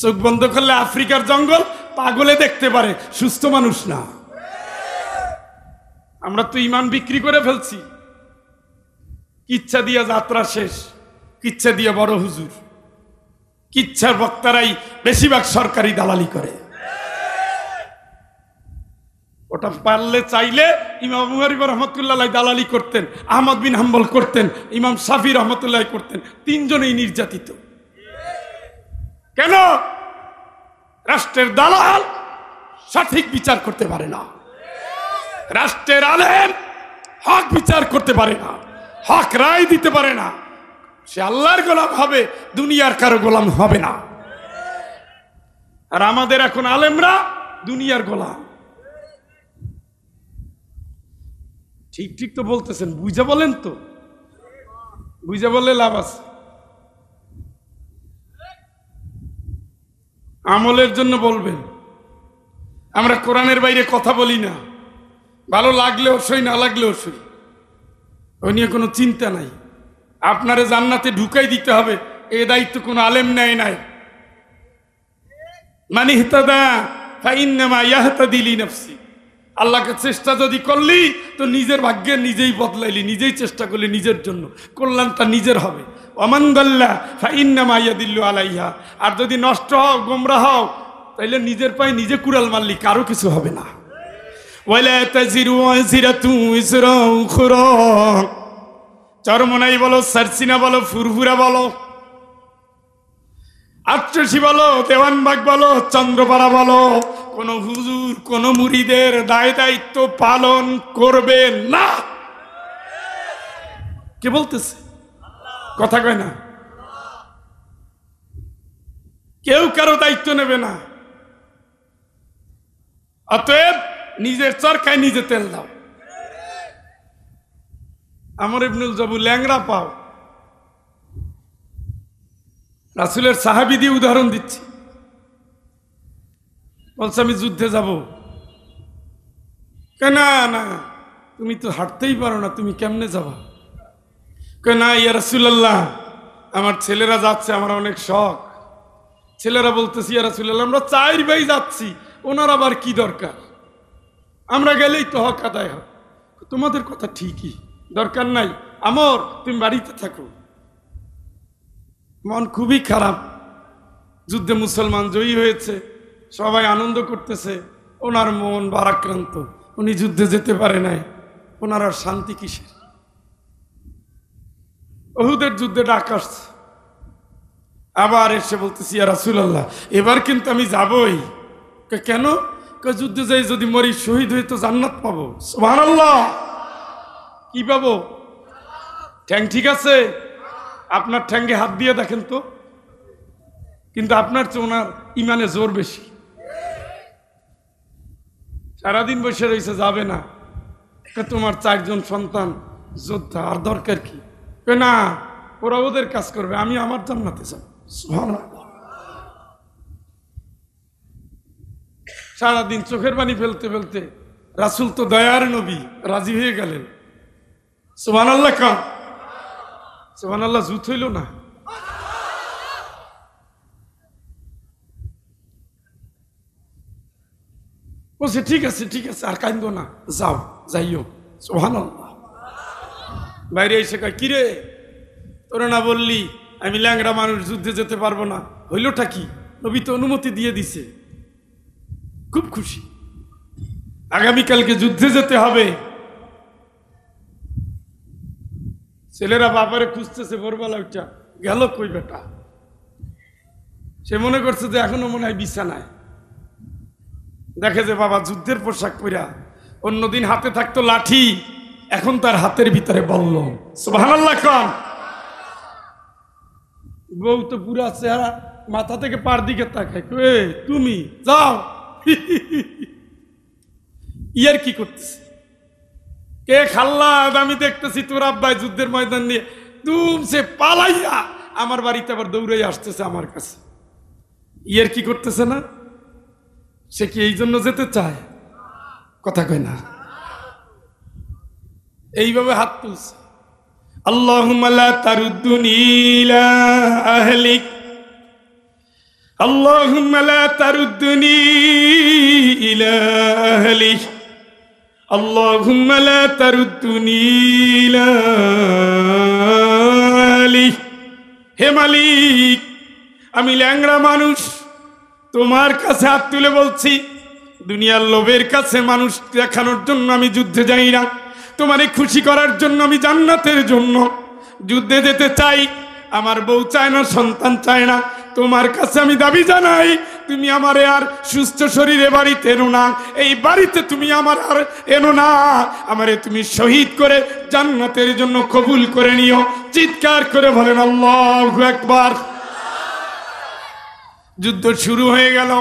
চোখ বন্ধ করলে আফ্রিকার জঙ্গল পাগলে দেখতে পারে, সুস্থ মানুষ না। আমরা তো ইমান বিক্রি করে ফেলছি। কিচ্ছা দিয়া যাত্রা শেষ, কিচ্ছা দিয়া বড় হুজুর। কিচ্ছার বক্তারাই বেশিরভাগ সরকারি দালালি করে। ওটা পারলে চাইলে ইমাম আবু হানিফা রাহমাতুল্লাহ আলাইহি দালালি করতেন, আহমদ বিন হাম্বল করতেন, ইমাম শাফি রাহমাতুল্লাহ করতেন। তিনজনেই নির্যাতিত। কেন? রাষ্ট্রের দালাল সঠিক বিচার করতে পারে না, রাষ্ট্রের আলেম হক বিচার করতে পারে না, হক রায় দিতে পারে না। সে আল্লাহর গোলাম হবে, দুনিয়ার কারো গোলাম হবে না। আর আমাদের এখন আলেমরা দুনিয়ার গোলাম। ঠিক ঠিক তো বলতেছেন, বুঝা বলেন তো, বুঝা বললে লাভ আছে। আমলের জন্য বলবেন। আমরা কোরআনের বাইরে কথা বলি না, ভালো লাগলেও সই, না লাগলেও সই, ওই নিয়ে কোনো চিন্তা নাই। আপনারে জান্নাতে ঢুকাই দিতে হবে, এ দায়িত্ব কোনো আলেম নেয় নাই। মান ইহতাদা ফাইন্নামা ইয়াহতাদি লিনাফসি। আল্লাহকে চেষ্টা যদি করলি তো নিজের ভাগ্যে নিজেই বদলাইলি, নিজেই চেষ্টা করলি নিজের জন্য, কল্যাণটা নিজের হবে। ওমান দাল্লা ফাইন্নামা ইয়াদিল্লু আলাইহা। আর যদি নষ্ট হও, গোমরা হও, তাইলে নিজের পায়ে নিজে কুড়াল মারলি, কারো কিছু হবে না। ওয়ালা তাজিরু ওয়াজিরাতু ইজরা উখরা। চরমনাই বলো, সারসিনা বলো, ফুরফুরা বলো, আট্রসি বলো, দেওয়ানবাগ বলো, চন্দ্রপাড়া বলো, কোন হুজুর কোন মুরিদের দায় দায়িত্ব পালন করবে না। কে বলতেছে? কথা কয় না। কেউ কারো দায়িত্ব নেবে না। অতএব নিজের চরকায় নিজে তেল দাও। আমর ইবনুল জাবু, ল্যাংড়া পাও। রাসূলের সাহাবী দিয়ে উদাহরণ দিচ্ছি। বলছে আমি যুদ্ধে যাব। না না, তুমি তো হাঁটতেই পারো না, তুমি কেমনে যাবা? না ইয়া রাসূলুল্লাহ, আমার ছেলেরা যাচ্ছে, আমার অনেক শখ। ছেলেরা বলতেছি ইয়া রাসূলুল্লাহ, আমরা 4 ভাই যাচ্ছি, ওনার আবার কি দরকার? আমরা গেলেই তো হক আদায় হয়। তোমাদের কথা ঠিকই, দরকার নাই, আমর তুমি বাড়িতে থাকো। মন খুবই খারাপ। যুদ্ধে মুসলমান জয়ী হয়েছে, সবাই আনন্দ করতেছে, ওনার মন ভারাক্রান্ত, উনি যুদ্ধে যেতে পারে নাই, ওনার আর শান্তি কিসের? উহুদের যুদ্ধে ডাক আসছে, আবার এসে বলতেছি ইয়া রাসূলুল্লাহ এবার কিন্তু আমি যাবই। কেন? যুদ্ধে যাই যদি মরি শহীদ হয়ে তো জান্নাত পাবো। সুবহানাল্লাহ। কি পাবো? ঠ্যাং ঠিক আছে? আপনার ঠ্যাঙ্গে হাত দিয়ে দেখেন তো, কিন্তু আপনার চেয়ে ওনার ইমানে জোর বেশি। সারাদিন বসে রয়েছে, যাবে না। তোমার 4 জন সন্তান যোদ্ধা, আর দরকার কি? না, ওরা ওদের কাজ করবে, আমি আমার জান্নাতে যাব। সুবহানাল্লাহ। সারাদিন চোখের পানি ফেলতে ফেলতে রাসূল তো দয়ার নবী, রাজি হয়ে গেলেন। সুবহানাল্লাহ কাম। সুবহানাল্লাহ জুত হইল না? বলছে ঠিক আছে ঠিক আছে, আর কান্দো না, যাও, যাইও। সুবহানাল্লাহ। বাইরে এসে কয় কিরে, তোরা না বললি আমি ল্যাংড়া মানুষ যুদ্ধে যেতে পারবো না, হইলটা কি? নবী তো অনুমতি দিয়ে দিছে। খুব খুশি, আগামীকালকে যুদ্ধে যেতে হবে। ছেলেরা বাবারে খুঁজতেছে, ভোরবেলা উঠা গেল কই বেটা? সে মনে করছে যে এখনো মনে হয় বিছানায়। দেখে যে বাবা যুদ্ধের পোশাক পরা, অন্যদিন হাতে থাকতো লাঠি, এখন তার হাতের ভিতরে বলল। সুবহানাল্লাহ কাম। বউ তো পুরা চেহারা মাথা থেকে পার দিকে তাকায়, তুমি যাও। ইয়ার কি করতেছে? কে খাল্লাদ? আমি দেখতেছি তোর আব্বাই যুদ্ধের ময়দান নিয়ে দুমছে পালাইয়া আমার বাড়িতে আবার দৌড়াই আসতেছে আমার কাছে। ইয়ার কি করতেছে না? সে কি এই জন্য যেতে চায়? কথা কয় না। এইভাবে হাত তুলছে, আল্লাহুম্মা লা তারুদ্দুনি ইলা আহলিক, আল্লাহুম্মা লা তারুদ্দুনি ইলা আহলিক, আল্লাহুম্মা লা তারুদ্দুনি ইলা আহলিক। হে মালিক, আমি ল্যাংড়া মানুষ, তোমার কাছে হাত তুলে বলছি, দুনিয়ার লোভের কাছে মানুষ দেখানোর জন্য আমি যুদ্ধে যাই না, তোমারে খুশি করার জন্য আমি জান্নাতের জন্য যুদ্ধে যেতে চাই। আমার বউ চায় না, সন্তান চায় না, তোমার কাছে আমি দাবি জানাই, তুমি আমারে আর সুস্থ শরীরে বাড়িতে এনো না, এই বাড়িতে তুমি আমার আর এনো না, আমারে তুমি শহীদ করে জান্নাতের জন্য কবুল করে নিও। চিৎকার করে বলেন আল্লাহু আকবার। যুদ্ধ শুরু হয়ে গেল।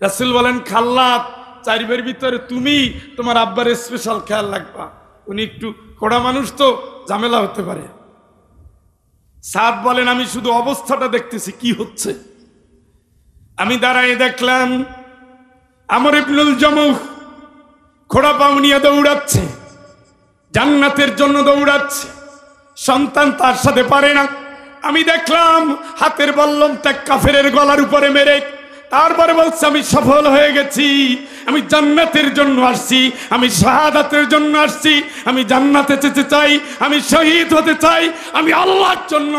রাসূল বলেন, খাল্লাদ, 4 বের ভিতরে তুমি তোমার আব্বার স্পেশাল খেয়াল রাখবা, উনি একটু কড়া মানুষ, তো ঝামেলা হতে পারে। সাদ বলেন, আমি শুধু অবস্থাটা দেখতেছি কি হচ্ছে। আমি দাঁড়ায় দেখলাম আমর ইবনুল জামুহ ঘোড়া পাও নিয়ে দৌড়াচ্ছে, জান্নাতের জন্য দৌড়াচ্ছে, সন্তান তার সাথে পারে না। আমি দেখলাম হাতের বল্লমটা কাফেরের গলার উপরে মেরে তারপরে বলছে আমি সফল হয়ে গেছি, আমি জান্নাতের জন্য আসছি, আমি শাহাদাতের জন্য আসছি, আমি জান্নাতে যেতে চাই, আমি শহীদ হতে চাই, আমি আল্লাহর জন্য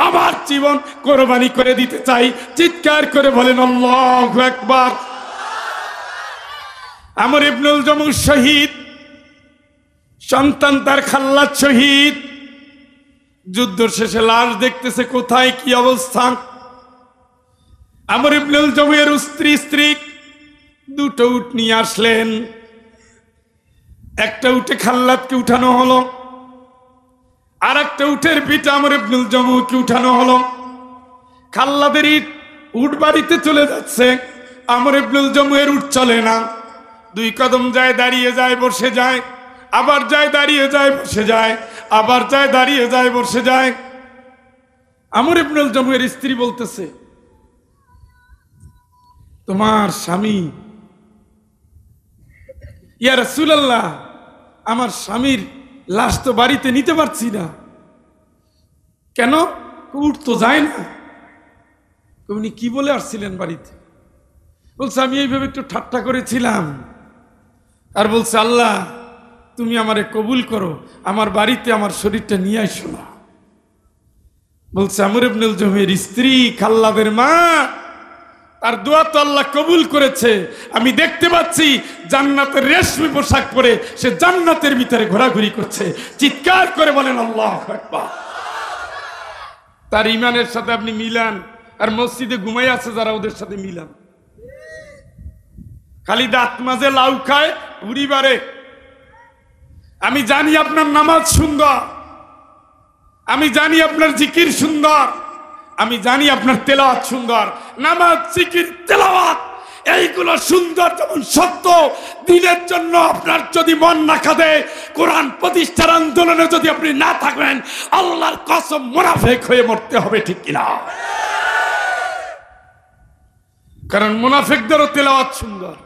আমার জীবন কোরবানি করে দিতে চাই। চিৎকার করে বলেন আল্লাহু আকবার। আমর ইবনুল জামুহ শহীদ, সন্তান তার খাল্লাদ শহীদ। যুদ্ধ শেষে লাশ দেখতেছে, কোথায় কি অবস্থা। আমর ইবনুল জামুহের স্ত্রী 2টো উট নিয়ে আসলেন, একটা উটে খাল্লাদকে উঠানো হলো, আর একটা উটের পিঠে আমর ইবনুল জামুহকে উঠানো হলো। খাল্লাদের উট বাড়িতে চলে যাচ্ছে, আমর ইবনুল জামুহের উট চলে না, 2 কদম যায়, দাঁড়িয়ে যায়, বসে যায়, আবার যায়, দাঁড়িয়ে যায়, বসে যায়, আবার যায়, দাঁড়িয়ে যায়, বসে যায়। আমর ইবনুল জামুহের স্ত্রী বলতেছে, তোমার স্বামী, ইয়া রাসূলুল্লাহ, আমার স্বামীর লাশ তো বাড়িতে নিতে পারছি না। কেন? উঠ তো যায় না। উনি কি বলে আসছিলেন বাড়িতে? বলছে আমি এইভাবে একটু ঠাট্টা করেছিলাম, আর বলছে আল্লাহ তুমি আমারে কবুল করো, আমার বাড়িতে আমার শরীরটা নিয়ে আসো না। বলছে আমর ইবনুল জুমের স্ত্রী খাল্লাদের মা, তার দোয়া তো আল্লাহ কবুল করেছে। আমি দেখতে পাচ্ছি জান্নাতের রেশমি পোশাক পরে সে জান্নাতের ভিতরে ঘোরাঘুরি করছে। চিৎকার করে বলেন আল্লাহু আকবার। তার ইমানের সাথে আপনি মিলান, আর মসজিদে ঘুমাই আছে যারা ওদের সাথে মিলান। খালি দাঁত মাঝে লাউ খায় পরিবারে। আমি জানি আপনার নামাজ সুন্দর, আমি জানি আপনার জিকির সুন্দর, আমি জানি আপনার তেলাওয়াত সুন্দর। নামাজ, জিকির, তেলাওয়াত এইগুলো সুন্দর যেমন সত্য। দিনের জন্য আপনার যদি মন না খাদে, কোরআন প্রতিষ্ঠার আন্দোলনে যদি আপনি না থাকবেন, আল্লাহর কসম মুনাফিক হয়ে মরতে হবে, ঠিক কিনা? কারণ মুনাফিকদেরও তেলাওয়াত সুন্দর,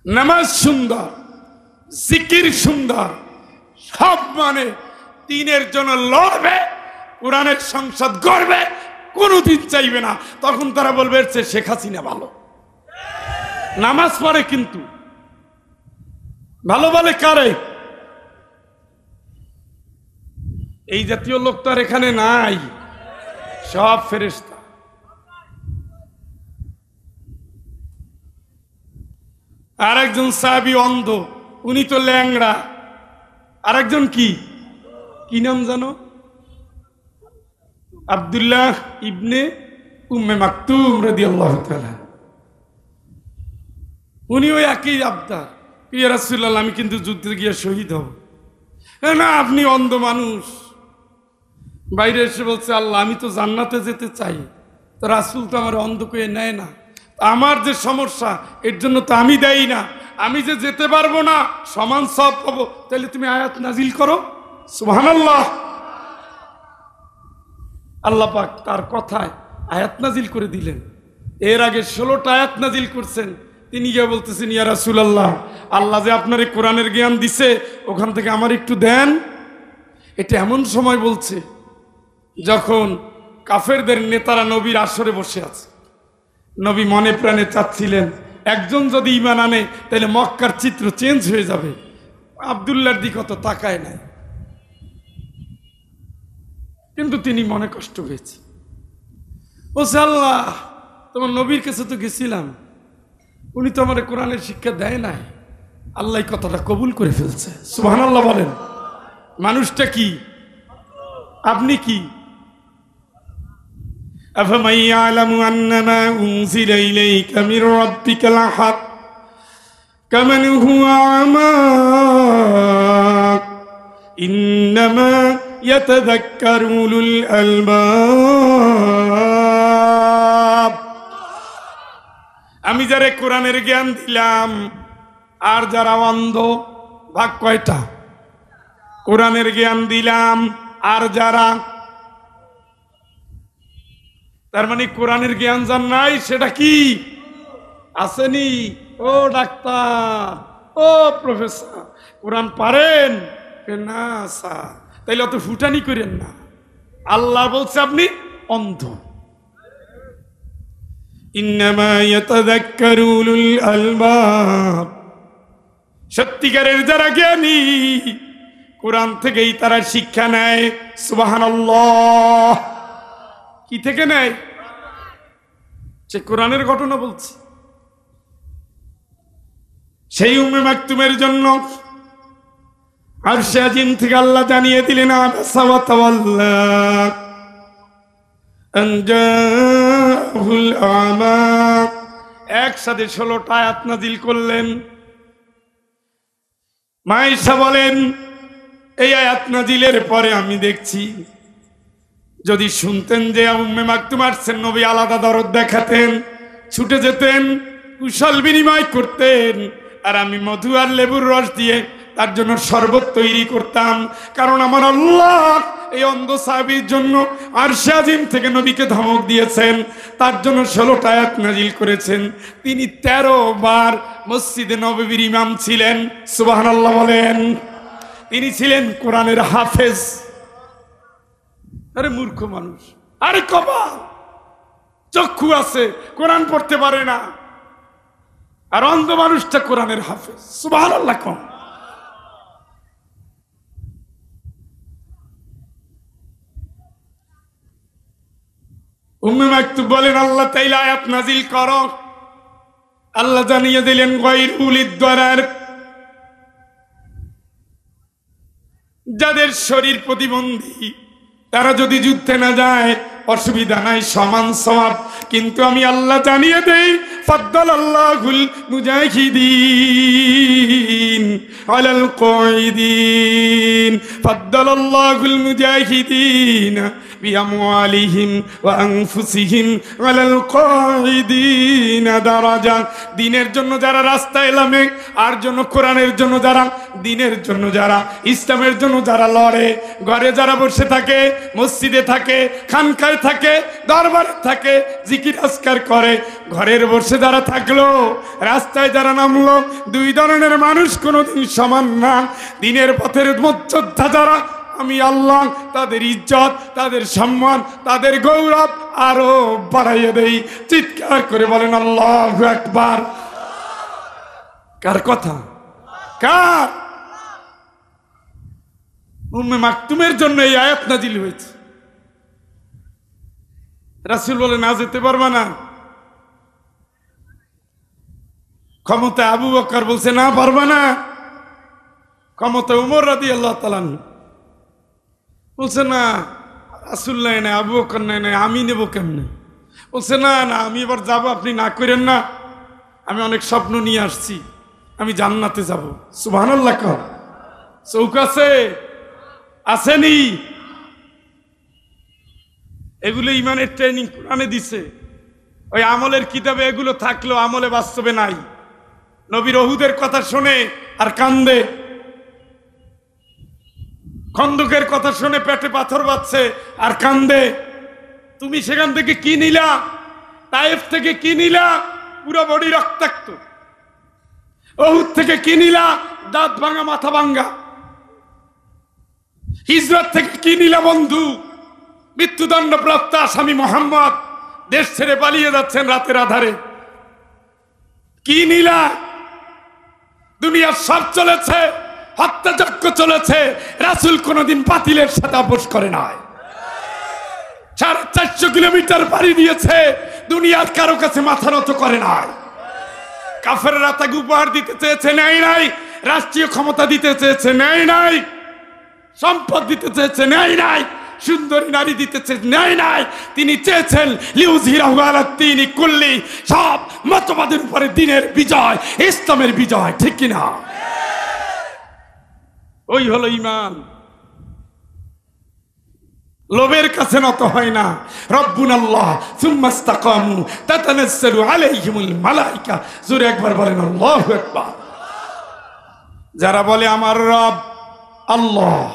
নামাজ সুন্দর, জিকির সুন্দর, সব মানে দিনের জন্য লড়বে, কোরআনের সংসদ গড়বে, কোনোদিন চাইবে না। তখন তারা বলবে শেখ হাসিনা ভালো, নামাজ পড়ে কিন্তু ভালো বলে কারে? এই জাতীয় লোক তো আর এখানে নাই, সব ফেরেশতা। আর একজন সাহাবী অন্ধ, উনি তো ল্যাংড়া। আর একজন কি নাম জানো? আব্দুল্লাহ ইবনে উম্মে মাকতুম রাদিয়াল্লাহু তাআলা। উনি ওই একই আবদার, ইয়া রাসূলুল্লাহ আমি কিন্তু যুদ্ধে গিয়ে শহীদ হব। না, আপনি অন্ধ মানুষ। বাইরে এসে বলছে আল্লাহ আমি তো জান্নাতে যেতে চাই, তো রাসূল তো আমার অন্ধ করে নেয় না। আমার যে সমস্যা এর জন্য তো আমি দেই না, আমি যে যেতে পারবো না সমান সব পাবো। তাহলে তুমি আয়াত নাজিল করো। সুবহানাল্লাহ। আল্লাহ পাক তার কথায় আয়াত নাজিল করে দিলেন। এর আগে 16টা আয়াত নাজিল করছেন। তিনি গিয়ে বলতেছেন ইয়া রাসূলুল্লাহ, আল্লাহ যে আপনার কোরআনের জ্ঞান দিছে ওখান থেকে আমার একটু দেন। এটা এমন সময় বলছে যখন কাফেরদের নেতারা নবীর আসরে বসে আছে। নবী মনে প্রাণে চাচ্ছিলেন একজন যদি ঈমান আনে তাহলে মক্কার চিত্র চেঞ্জ হয়ে যাবে। আব্দুল্লাহর দিকে অত তাকায় নাই, কিন্তু তিনি মনে কষ্ট পেয়েছে। বলছে আল্লাহ তোমার নবীর কাছে তো গেছিলাম, উনি তো আমার কোরআনের শিক্ষা দেয় নাই, আল্লাহ কথাটা কবুল করে ফেলছে। সুবহানাল্লাহ বলেন। মানুষটা কি? আপনি কি? আফামান ইয়ালামু আন্নামা উনজিলা ইলাইকা মির রাব্বিকাল হক কামান হুয়া আমা ইন্নামা ইয়াতাযাক্কারু উলুল আলবাব। আমি যারা কোরআনের জ্ঞান দিলাম আর যারা অন্ধ, ভাগ কয়টা? কোরআনের জ্ঞান দিলাম আর যারা, তার মানে কোরআনের জ্ঞান যার নাই সেটা কি আসেনি? ও ডাক্তার, ও প্রফেসর, কোরআন পারেন না স্যার, তাইলে অত ফুটানি করেন না। আল্লাহ বলছে আপনি অন্ধ। ইন্নামা ইয়াতাযাক্কারু উলুল আলবাব। সত্যিকারের যারা জ্ঞানী কোরআন থেকেই তারা শিক্ষা নেয়। সুবহানাল্লাহ। কি থেকে নেয়? সে কোরআনের ঘটনা বলছে। সেই উম্মে মাকতুমের জন্য আরশে আজিম থেকে আল্লাহ জানিয়ে দিলেন আবাসা ওয়া তাওয়াল্লা আন জাহুল আমা। একসাথে 16টা আয়াত নাজিল করলেন। মায়েশা বলেন এই আয়াত নাজিলের পরে আমি দেখছি যদি শুনতেন যে উম্মে মাকতুম আসছেন, নবী আলাদা দরদ দেখাতেন, ছুটে যেতেন, কুশল বিনিময় করতেন, আর আমি মধু আর লেবুর রস দিয়ে তার জন্য শরবত তৈরি করতাম। কারণ আমার আল্লাহ এই অন্ধ সাহাবীর জন্য আরশে আজিম থেকে নবীকে ধমক দিয়েছেন, তার জন্য 16টা আয়াত নাজিল করেছেন। তিনি 13 বার মসজিদে নববীর ইমাম ছিলেন। সুবহানাল্লাহ বলেন। তিনি ছিলেন কোরআনের হাফেজ। আরে মূর্খ মানুষ, আরে কপাল, চক্ষু আছে কোরআন পড়তে পারে না, আর অন্ধ মানুষটা কোরআনের হাফেজ। সুবহানাল্লাহ। কম উম্মে মাকতুম বলেন আল্লাহ তাআলা আয়াত নাজিল করো। আল্লাহ জানিয়ে দিলেন গায়রুল ইদ্দারার, যাদের শরীর প্রতিবন্ধী তারা যদি যুদ্ধে না যায় অসুবিধা নাই, সমান সওয়াব। কিন্তু আমি আল্লাহ জানিয়ে দেই ফাদ্দালাল্লাহুল মুজাহিদিন আলাল কায়িদিন, ফাদ্দালাল্লাহুল মুজাহিদিন বিআমওয়ালিহিম ওয়া আনফুসিহিম আলাল কায়িদিন দারাজা। দিনের জন্য যারা রাস্তায় নামে, আর জন্য কোরআনের জন্য যারা, দিনের জন্য যারা, ইসলামের জন্য যারা লড়ে, ঘরে যারা বসে থাকে, মসজিদে থাকে, খানকায় থাকে, দরবারে থাকে, জিকির আজকার করে, ঘরের বসে যারা থাকলো, রাস্তায় যারা নামলো, দুই ধরনের মানুষ কোনোদিন সমান না। দিনের পথের যোদ্ধা যারা, আমি আল্লাহ তাদের ইজ্জত, তাদের সম্মান, তাদের গৌরব আরো বাড়াইয়ে দেই। চিৎকার করে বলেন আল্লাহু আকবার। কার কথা? কার? উম্মে মাকতুমের জন্য এই আয়াত নাজিল হয়েছে। রাসূল বলে না যেতে পারবা না। ক্ষমতা আবু বকর বলছে না পারবা না। ক্ষমতা উমর রাদিয়াল্লাহু তাআলা বলছে না, রাসূল নাই না, আবু বকর নাই না, আমি নেব কেমনে? বলছে না না, আমি এবার যাব, আপনি না করেন না, আমি অনেক স্বপ্ন নিয়ে আসছি, আমি জান্নাতে যাব। সুবহানাল্লাহ। কর চৌকাছে আসেনি, এগুলো ইমানের ট্রেনিং কোরআনে দিছে। ওই আমলের কিতাবে এগুলো থাকলো, আমলে বাস্তবে নাই। নবীর উহুদের কথা শুনে আর কান্দে, খন্দকের কথা শুনে পেটে পাথর বাজছে আর কান্দে। তুমি সেখান থেকে কি নিলা? তায়েফ থেকে কি নিলা? পুরো বডি রক্তাক্ত। উহুদ থেকে কি নিলা? দাঁত ভাঙা, মাথা ভাঙ্গা। হিজরত থেকে কি নিলা বন্ধু? মৃত্যুদণ্ডপ্রাপ্ত আসামি মোহাম্মদ দেশ ছেড়ে পালিয়ে যাচ্ছেন রাতের আধারে। কি নিলা? দুনিয়ার সব চলেছে, হত্যাযজ্ঞ চলেছে, রাসূল কোনদিন বাতিলের সাথে আপোষ করে নাই। 450 কিলোমিটার পাড়ি দিয়েছে, দুনিয়ার কারো কাছে মাথা নত করে নাই। কাফেররা তাকে উপহার দিতে চেয়েছে, নেয় নাই। রাষ্ট্রীয় ক্ষমতা দিতে চেয়েছে, নেয় নাই। সম্পদ দিতে চেয়েছে, নেয় নাই। সুন্দরী নারী দিতে চেয়েছে, নেয় নাই। তিনি চেয়েছেন লিউযহিরাহু আলাদ দীনি কুল্লি, সব মতবাদের উপরে দ্বীনের বিজয়, ইসলামের বিজয়। ঠিক কি না? ওই হলো ঈমান। লোভের কাছে নত হয় না। রব্বুনাল্লাহ সুম্মা ইসতাকামু তাতানাজ্জালু আলাইহিমুল মালায়েকা। জোরে একবার বলেন আল্লাহু আকবার। যারা বলে আমার রব আল্লাহ,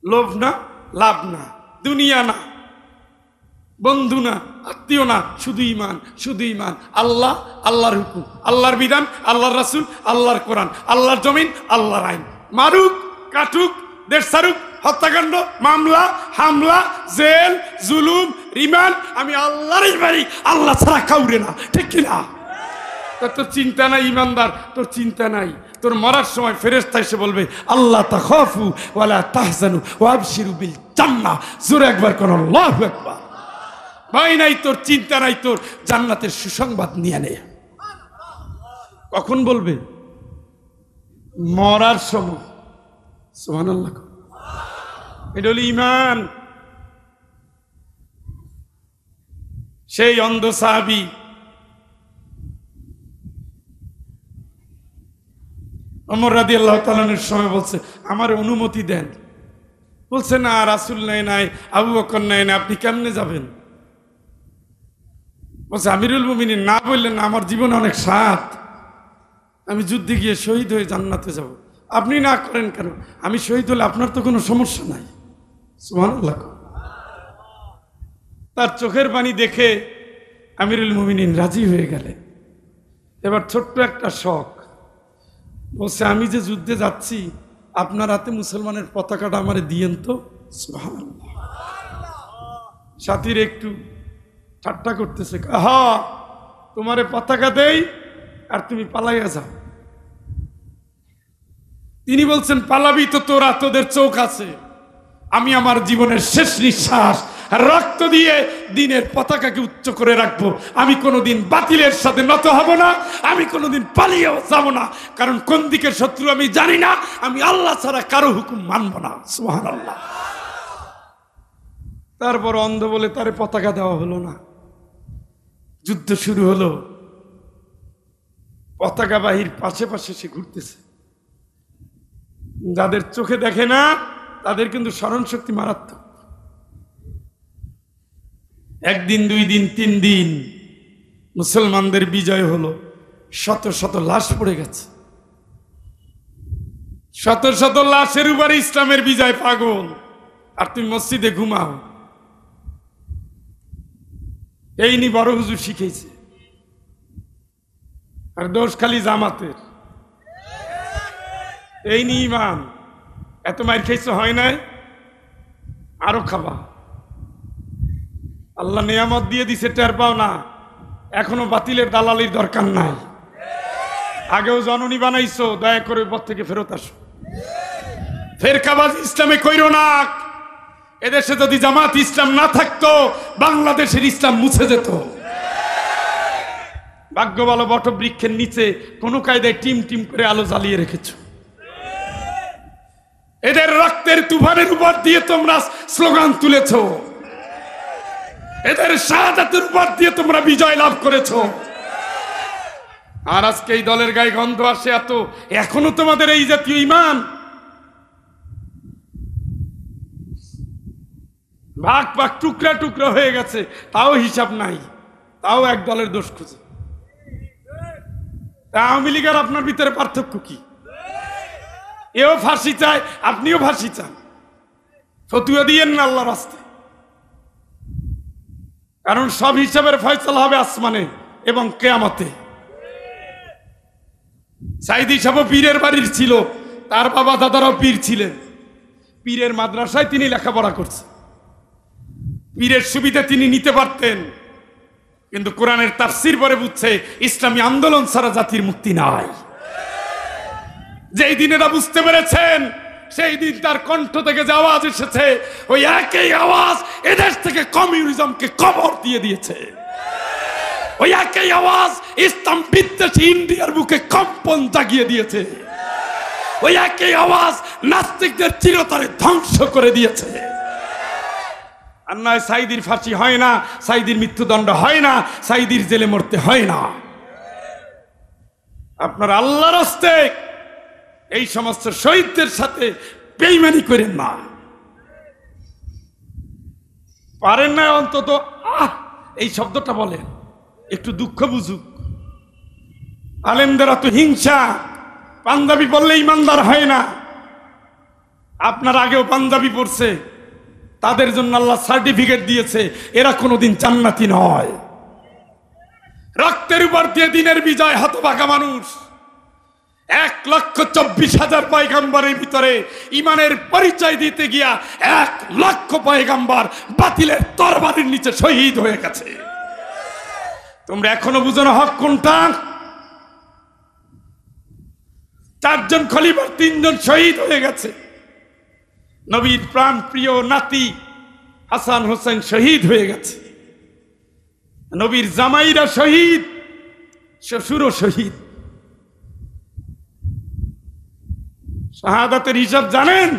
লোভ না, লাভ না, দুনিয়া না, বন্ধু না, আত্মীয় না, শুধু ঈমান, শুধু ঈমান। আল্লাহ, আল্লাহর হুকুম, আল্লাহর বিধান, আল্লাহর রাসূল, আল্লাহর কোরআন, আল্লাহর জমিন, আল্লাহর আইন। মারুক, কাটুক, দেশ ছাড়ুক, হত্যাকাণ্ড, মামলা, হামলা, জেল, জুলুম, রিমান্ড, আমি আল্লাহরই বাড়ি, আল্লাহ ছাড়া কাউরে না। ঠিক কিনা? তোর চিন্তা নাই ঈমানদার, তোর চিন্তা নাই। তোর মরার সময় ফেরেশতা এসে বলবে আল্লাহ তাখাফু ওয়ালা তাহজানু ওয়া আবশিরু বিল জান্নাহ। জোরে একবার কোন আল্লাহু আকবার। ভাই নাই তোর চিন্তা নাই, তোর জান্নাতের সুসংবাদ নিয়ে নে। কখন বলবে? মরার সময়। সুবহানাল্লাহ। এটা হলো ঈমান। সেই অন্ধ সাহাবী ওমর রাদিয়াল্লাহু তাআলার সময় বলছে আমার অনুমতি দেন। বলছে না, রাসূল নাই নাই, আবু বকর নাই নাই, আপনি কেমনে যাবেন? বলছে আমিরুল মুমিনিন না বললেন না, আমার জীবনে অনেক স্বাদ, আমি যুদ্ধে গিয়ে শহীদ হয়ে জান্নাতে যাব। আপনি না করেন কেন? আমি শহীদ হলে আপনার তো কোনো সমস্যা নাই। সুবহানাল্লাহ। তার চোখের পানি দেখে আমিরুল মুমিনিন রাজি হয়ে গেলেন। এবার ছোট্ট একটা শখ, বলছে আমি যে যুদ্ধে যাচ্ছি, আপনার হাতে মুসলমানের পতাকাটা আমারে দিয়েন তো। সুবহানাল্লাহ। সাথীর একটু ঠাট্টা করতেছে, হ্যাঁ তোমারে পতাকা দেই আর তুমি পালাইয়া যাও। তিনি বলছেন পালাবি তো তোরা, তোদের চোখ আছে, আমি আমার জীবনের শেষ নিঃশ্বাস রক্ত দিয়ে দিনের পতাকাকে উচ্চ করে রাখবো। আমি কোনোদিন বাতিলের সাথে নত হব না, আমি কোনোদিন পালিয়েও যাব না, কারণ কোন দিকের শত্রু আমি জানি না, আমি আল্লাহ ছাড়া কারো হুকুম মানব না। সুবহানাল্লাহ। তারপর অন্ধ বলে তারে পতাকা দেওয়া হলো না, যুদ্ধ শুরু হলো, পতাকা বাহির পাশে পাশে সে ঘুরতেছে। যাদের চোখে দেখে না তাদের কিন্তু স্মরণ শক্তি মারাত্মক। একদিন, 2 দিন, 3 দিন মুসলমানদের বিজয় হলো, শত শত লাশ পড়ে গেছে, শত শত লাশের উপরে ইসলামের বিজয়। পাগল, আর তুমি মসজিদে ঘুমাও। এই নি বড় হুজুর শিখেছে, আর দোষ খালি জামাতের। এই নি ইমাম, এত মার খেয়েছে হয় নাই, আরো খাবা। আল্লাহ নিয়ামত দিয়ে দিছে, টের পাও না। এখনো বাতিলের দালালির দরকার নাই। আগেও জননী বানাইছো, দয়া করে পথ থেকে ফেরত আসো। ফেরকাবাজ ইসলামে কইরো না। এদেশে যদি জামাত ইসলাম না থাকতো, বাংলাদেশের ইসলাম মুছে যেত। ভাগ্য ভালো বট বৃক্ষের নিচে কোন কায়দায় টিম টিম করে আলো জ্বালিয়ে রেখেছো। এদের রক্তের তুফানের উপর দিয়ে তোমরা স্লোগান তুলেছ, এদের শাহাদাতের উপর দিয়ে তোমরা বিজয় লাভ করেছো। আর আজকে এই দলের গায়ে গন্ধ আসে এত, এখনো তোমাদের এই জাতীয় ঈমান। ভাগ ভাগ টুকরা টুকরা হয়ে গেছে, তাও হিসাব নাই, তাও এক দলের দোষ খুঁজে। আওয়ামী লীগ আর আপনার ভিতরে পার্থক্য কি? এও ফাঁসি চায়, আপনিও ফাঁসি চান। ফতুয়া দিয়েন না আল্লাহর রাস্তায়, কারণ সব হিসাবের ফয়সালা হবে আসমানে এবং কিয়ামতে। সাইদি সাহেব পীরের বাড়ির ছিল, তার বাবা দাদারাও পীর ছিলেন। পীরের মাদ্রাসায় তিনি লেখাপড়া করছেন, পীরের সুবিধা তিনি নিতে পারতেন, কিন্তু কোরআনের তাফসীর পরে বুঝছে ইসলামী আন্দোলন ছাড়া জাতির মুক্তি নাই। যেই দিন এটা বুঝতে পেরেছেন, সেই দিন তার কণ্ঠ থেকে যে আওয়াজ এসেছে, ওই একই আওয়াজ এদেশ থেকে কমিউনিজমকে কবর দিয়ে দিয়েছে। ওই একই আওয়াজ ইসলাম বিদ্বেষী ইন্ডিয়ার বুকে কম্পন জাগিয়ে দিয়েছে। ওই একই আওয়াজ নাস্তিকদের চিরতরে ধ্বংস করে দিয়েছে। আর নয় সাইদির ফাঁসি হয় না, সাইদির মৃত্যুদণ্ড হয় না, সাইদির জেলে মরতে হয় না। আপনার আল্লাহর রাস্তে এই সমস্ত শহীদদের সাথে বেঈমানি করেন না। পারেন না অন্তত এই শব্দটা বলেন, একটু দুঃখ বুঝুক। আলেমদেরা তো হিংসা, পাঞ্জাবি পরলে ইমানদার হয় না। আপনার আগেও পাঞ্জাবি পড়ছে, তাদের জন্য আল্লাহ সার্টিফিকেট দিয়েছে, এরা কোনোদিন জান্নাতি নয়। রক্তের উপর দিয়ে দিনের বিজয়, হতভাগা মানুষ। 1,24,000 পয়গাম্বরের ভিতরে ইমানের পরিচয় দিতে গিয়া 1,00,000 পয়গাম্বর বাতিলের তরবারির নিচে শহীদ হয়ে গেছে। তোমরা এখনো বুঝো না হক কোনটা? 4 জন খলিফার 3 জন শহীদ হয়ে গেছে। নবীর প্রাণ প্রিয় নাতি হাসান হোসেন শহীদ হয়ে গেছে। নবীর জামাইরা শহীদ, শ্বশুরও শহীদ। শাহাদাতের হিসাব জানেন?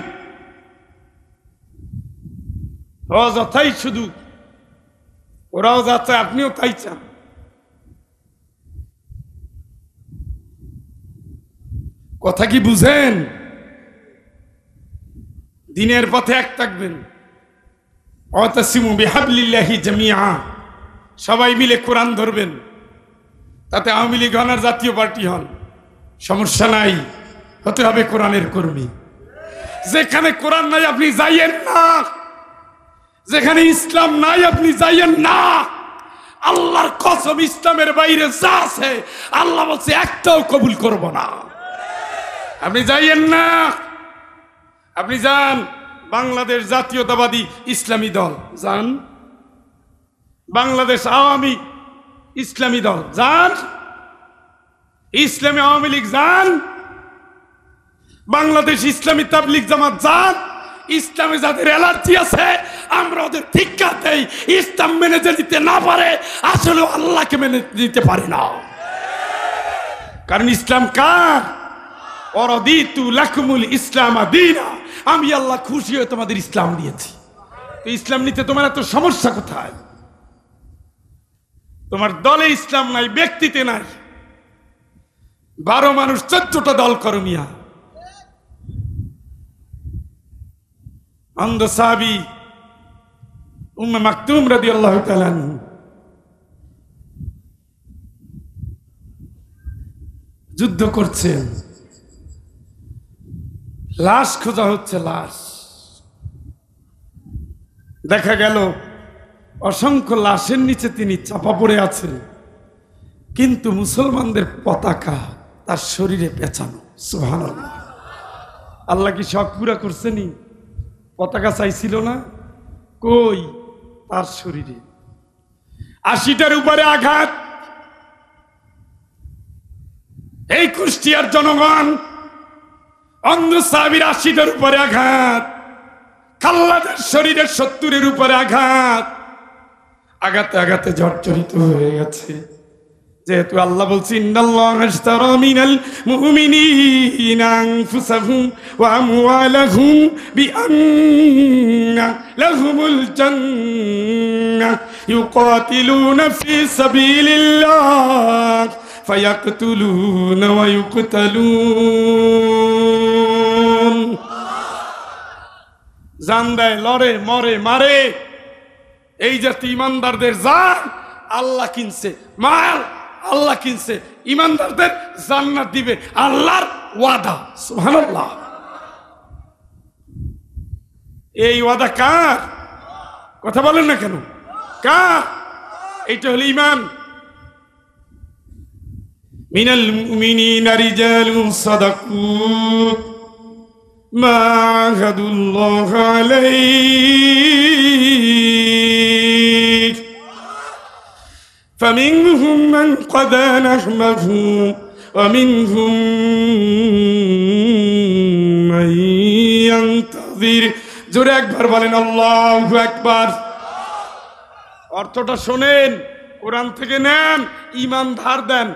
অযথাই শুধু ওরাও যা চায় আপনিও তাই চান। কথা কি বুঝেন? দিনের পথে এক থাকবেন। ওয়াতাসিমু বিহাবলিল্লাহি জামিআ, সবাই মিলে কোরআন ধরবেন। তাতে আওয়ামী লীগ হন আর জাতীয় পার্টি হন, সমস্যা নাই, হতে হবে কোরআনের কর্মী। যেখানে কোরআন নাই আপনি যাইয়েন না, যেখানে ইসলাম নাই আপনি যাইয়েন না। আল্লাহর কসম, ইসলামের বাইরে যা আছে আল্লাহ বলছে একটাও কবুল করব না। আপনি যাইয়েন না। আপনি যান বাংলাদেশ জাতীয়তাবাদী ইসলামী দল, যান বাংলাদেশ আওয়ামী ইসলামী দল, যান ইসলামী আওয়ামী লীগ, যান বাংলাদেশ ইসলামী তাবলীগ জামাত, যান ইসলামে যাদের অ্যালার্জি আছে আমরা ওদের ধিক্কার দেই। ইসলাম মেনে নিতে না পারে আসলে আল্লাহকে মেনে নিতে পারে না। কারণ ইসলাম কার? ওয়ারাদিতু লাকুমুল ইসলাম দীনা, আমি আল্লাহ খুশি হয়ে তোমাদের ইসলাম দিয়েছি। তো ইসলাম নিতে তোমার এত সমস্যা কোথায়? তোমার দলে ইসলাম নাই, ব্যক্তিতে নাই। 12 মানুষ 14টা দল করো মিয়া। অন্ধ সাহাবী উম্মে মাকতুম রাদিয়াল্লাহু তাআলা যুদ্ধ করছেন, লাশ খোঁজা হচ্ছে। লাশ দেখা গেল অসংখ্য লাশের নিচে তিনি চাপা পড়ে আছেন, কিন্তু মুসলমানদের পতাকা তার শরীরে পেঁচানো। সুবহানাল্লাহ। আল্লাহ কি শখ পুরা করছেনি? পতাকা চাইছিল না, কই? তার শরীরে 80টার উপরে আঘাত। এই কুষ্টিয়ার জনগণ, অন্ধ সাহাবীর 80টার উপরে আঘাত, খাল্লাদের শরীরে 70-এর উপরে আঘাত। আঘাতে আঘাতে জর্জরিত হয়ে গেছে। যেহেতু আল্লাহ বলছেন ইন্নাল্লাহা আশতারা মিনাল মুমিনিনা আনফুসাহুম ওয়া আমওয়ালাহুম বিআন্না লাহুমুল জান্নাহ ইউকাতিলুনা ফি সাবিলিল্লাহ ফায়াকতুলুনা ওয়া ইউকতালুন। জান দেয়, লড়ে, মরে, মারে। এই জাতি ইমানদারদের জান আল্লাহ কিনছে, মাল আল্লাহ কিনছে। ইমানদারদের জান্নাত দিবে, আল্লাহর ওয়াদা। সুবহানাল্লাহ। এই ওয়াদা কার? কথা বলেন না কেন? কার? এইটা হলো ঈমান। মিনাল মুমিনিনা রিজালুন সাদাকু মা আহাদুল্লাহ আলাইহি فمنهم من قضى نحبه ومنهم من ينتظر। জোরে একবার বলেন আল্লাহু আকবার। অর্থটা শোনেন, কোরআন থেকে নেন, ঈমান ধার দেন।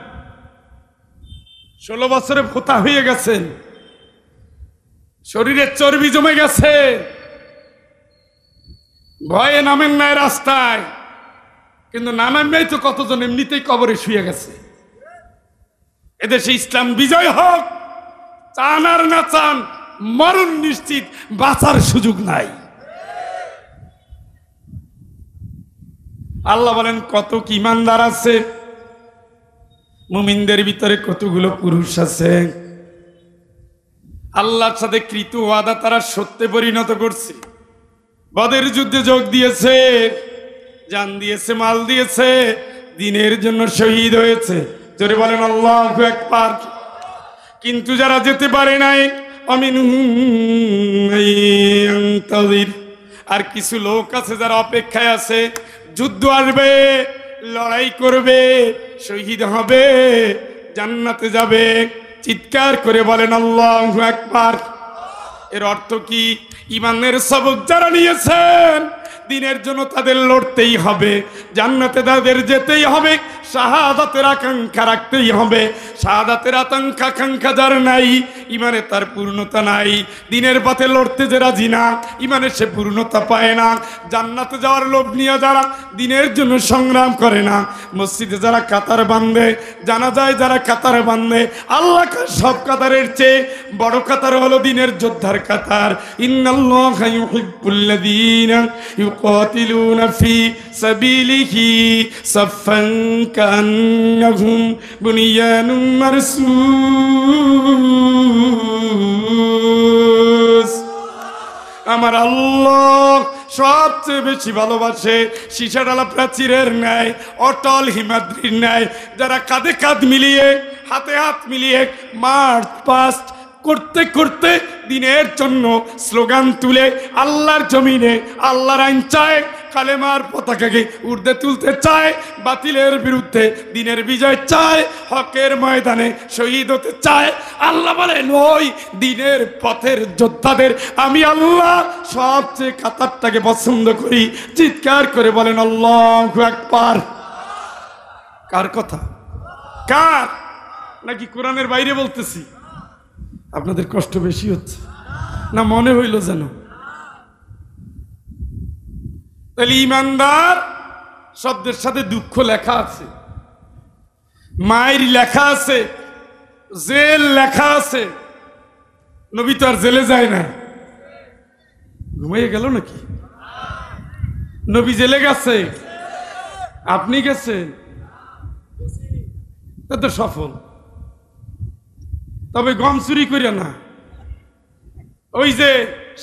16 বছরে ভোতা হয়ে গেছেন, শরীরে চর্বি জমে গেছে, ভয়ে নামেন নাই রাস্তায়, কিন্তু নামেন নাই তো কতজন এমনিতেই কবরে শুয়ে গেছে। এদেশে ইসলাম বিজয় হোক, চান আর না চান মরণ নিশ্চিত, বাঁচার সুযোগ নাই। আল্লাহ বলেন কত কি ইমানদার আছে, মুমিনদের ভিতরে কতগুলো পুরুষ আছে আল্লাহর সাথে কৃত ওয়াদা তারা সত্যে পরিণত করছে। বদরের যুদ্ধে যোগ দিয়েছে, জান দিয়েছে, মাল দিয়েছে, দ্বীনের জন্য শহীদ হয়েছে। জোরে বলেন আল্লাহু আকবার। কিন্তু যারা যেতে পারে নাই, আর কিছু লোক আছে যারা অপেক্ষায় আছে, যুদ্ধ আসবে, লড়াই করবে, শহীদ হবে, জান্নাতে যাবে। চিৎকার করে বলেন আল্লাহু আকবার। এর অর্থ কি? ঈমানের সবক যারা নিয়েছেন, দ্বীনের জন্য তাদের লড়তেই হবে, জান্নাতে তাদের যেতেই হবে, শাহাদাতের আকাঙ্ক্ষা রাখতেই হবে। শাহাদাতের আকাঙ্ক্ষা যার নাই, ঈমানে তার পূর্ণতা নাই। দ্বীনের পথে লড়তে যে রাজি না, ঈমানে সে পূর্ণতা পায় না। জান্নাতে যাওয়ার লোভ নিয়ে যারা দ্বীনের জন্য সংগ্রাম করে না, মসজিদে যারা কাতার বাঁধে, জানাজায় যারা কাতার বাঁধে, আল্লাহ সব কাতারের চেয়ে বড় কাতার হলো দ্বীনের যোদ্ধার কাতার। ইন্নাল্লাহা ইউহিব্বুল্লাযীনা ইউকাতিলুনা ফি সাবিলিহি সাফফান কান্নাহুম বুনিয়ানুম মারসুস। আমার আল্লাহ সবচেয়ে বেশি ভালোবাসে সীসাডালা প্রাচীরের ন্যায়, অটল হিমাদ্রির ন্যায়, যারা কাঁধে কাঁধ মিলিয়ে, হাতে হাত মিলিয়ে মার্চ পাস্ট করতে করতে দ্বীনের জন্য স্লোগান তুলে আল্লাহর জমিনে আল্লাহর আইন চায়, কালেমার পতাকাকে ঊর্ধ্বে তুলতে চায়, বাতিলের বিরুদ্ধে দিনের বিজয় চায়, হকের ময়দানে শহীদ হতে চায়। আল্লাহ বলেন ওই দিনের পথের যোদ্ধাদের আমি আল্লাহ সবচেয়ে কাতারটাকে পছন্দ করি। চিৎকার করে বলেন আল্লাহু আকবার। কার কথা? কার? নাকি কোরআনের বাইরে বলতেছি? আপনাদের কষ্ট বেশি হচ্ছে না মনে হইল যেন? তাহলে ইমানদার শব্দের সাথে দুঃখ লেখা আছে, মায়ের লেখা আছে, জেল লেখা আছে। নবী তো আর জেলে যায় না। ঘুমিয়ে গেল নাকি? নবী জেলে গেছে, আপনি গেছেন, তা তো সফল। তবে গম চুরি করে না। ওই যে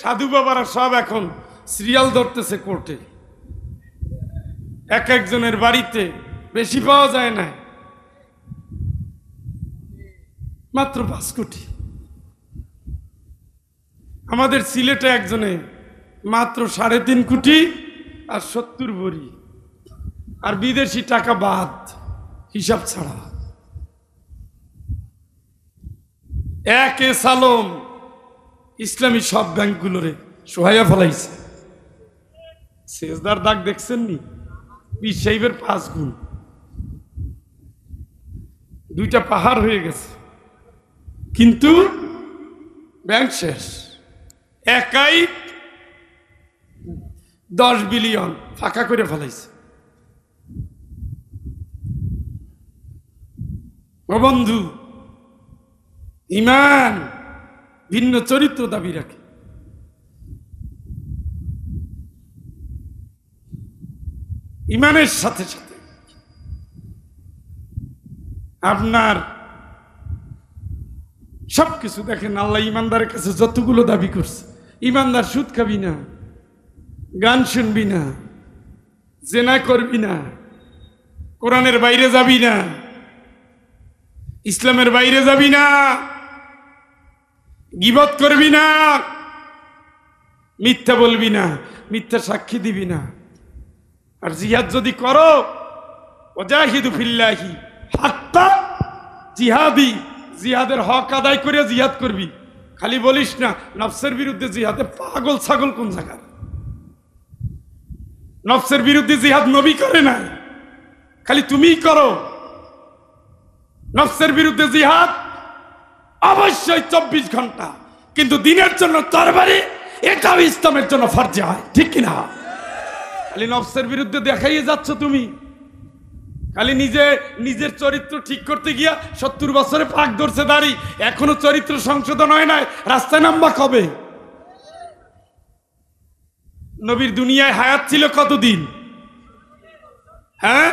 সাধু বাবারা সব এখন সিরিয়াল ধরতেছে কোর্টে, এক একজনের বাড়িতে, বেশি পাওয়া যায় না, মাত্র 5 কোটি। আমাদের সিলেটে একজনে মাত্র 3.5 কোটি আর 70 ভরি, আর বিদেশি টাকা বাদ, হিসাব ছাড়া। একে সালম ইসলামী সব ব্যাংকগুলোরে সোহাইয়া ফেলাইছে। সেজদার দাগ দেখছেন নি? পীর সাহেবের 5 গুণ, 2টা পাহাড় হয়ে গেছে, কিন্তু ব্যাংক শেষ। একাই 10 বিলিয়ন ফাঁকা করে ফেলাইছে। ও বন্ধু, ইমান ভিন্ন চরিত্র দাবি রাখে। ইমানের সাথে সাথে আপনার সবকিছু দেখেন। আল্লাহ ইমানদারের কাছে যতগুলো দাবি করছে, ইমানদার সুদ খাবি না, গান শুনবি না, জেনা করবি না, কোরআনের বাইরে যাবি না, ইসলামের বাইরে যাবি না, গীবত করবি না, মিথ্যা বলবি না, মিথ্যা সাক্ষী দিবি না। আর জিহাদ যদি করো, ওয়াজাহিদু ফিল্লাহি হাত্তা জিহাদি, জিহাদের হক আদায় করে জিহাদ করবি। খালি বলিস না নফসের বিরুদ্ধে জিহাদে, পাগল ছাগল কোন জায়গার? নফসের বিরুদ্ধে জিহাদ নবী করে না, খালি তুমিই করো। নফসের বিরুদ্ধে জিহাদ অবশ্যই 24 ঘন্টা, কিন্তু দিনের জন্য তরবারি, এটাও ইসলামের জন্য ফরজ হয়, ঠিক কিনা? খালি নফসের বিরুদ্ধে দেখাইয়ে যাচ্ছ তুমি। খালি নিজের চরিত্র ঠিক করতে গিয়া 70 বছরে পাক ধরছে দাড়ি, এখনো চরিত্র সংশোধন হয় নাই। রাস্তায় নামবা কবে? নবীর দুনিয়ায় হায়াত ছিল কতদিন? হ্যাঁ,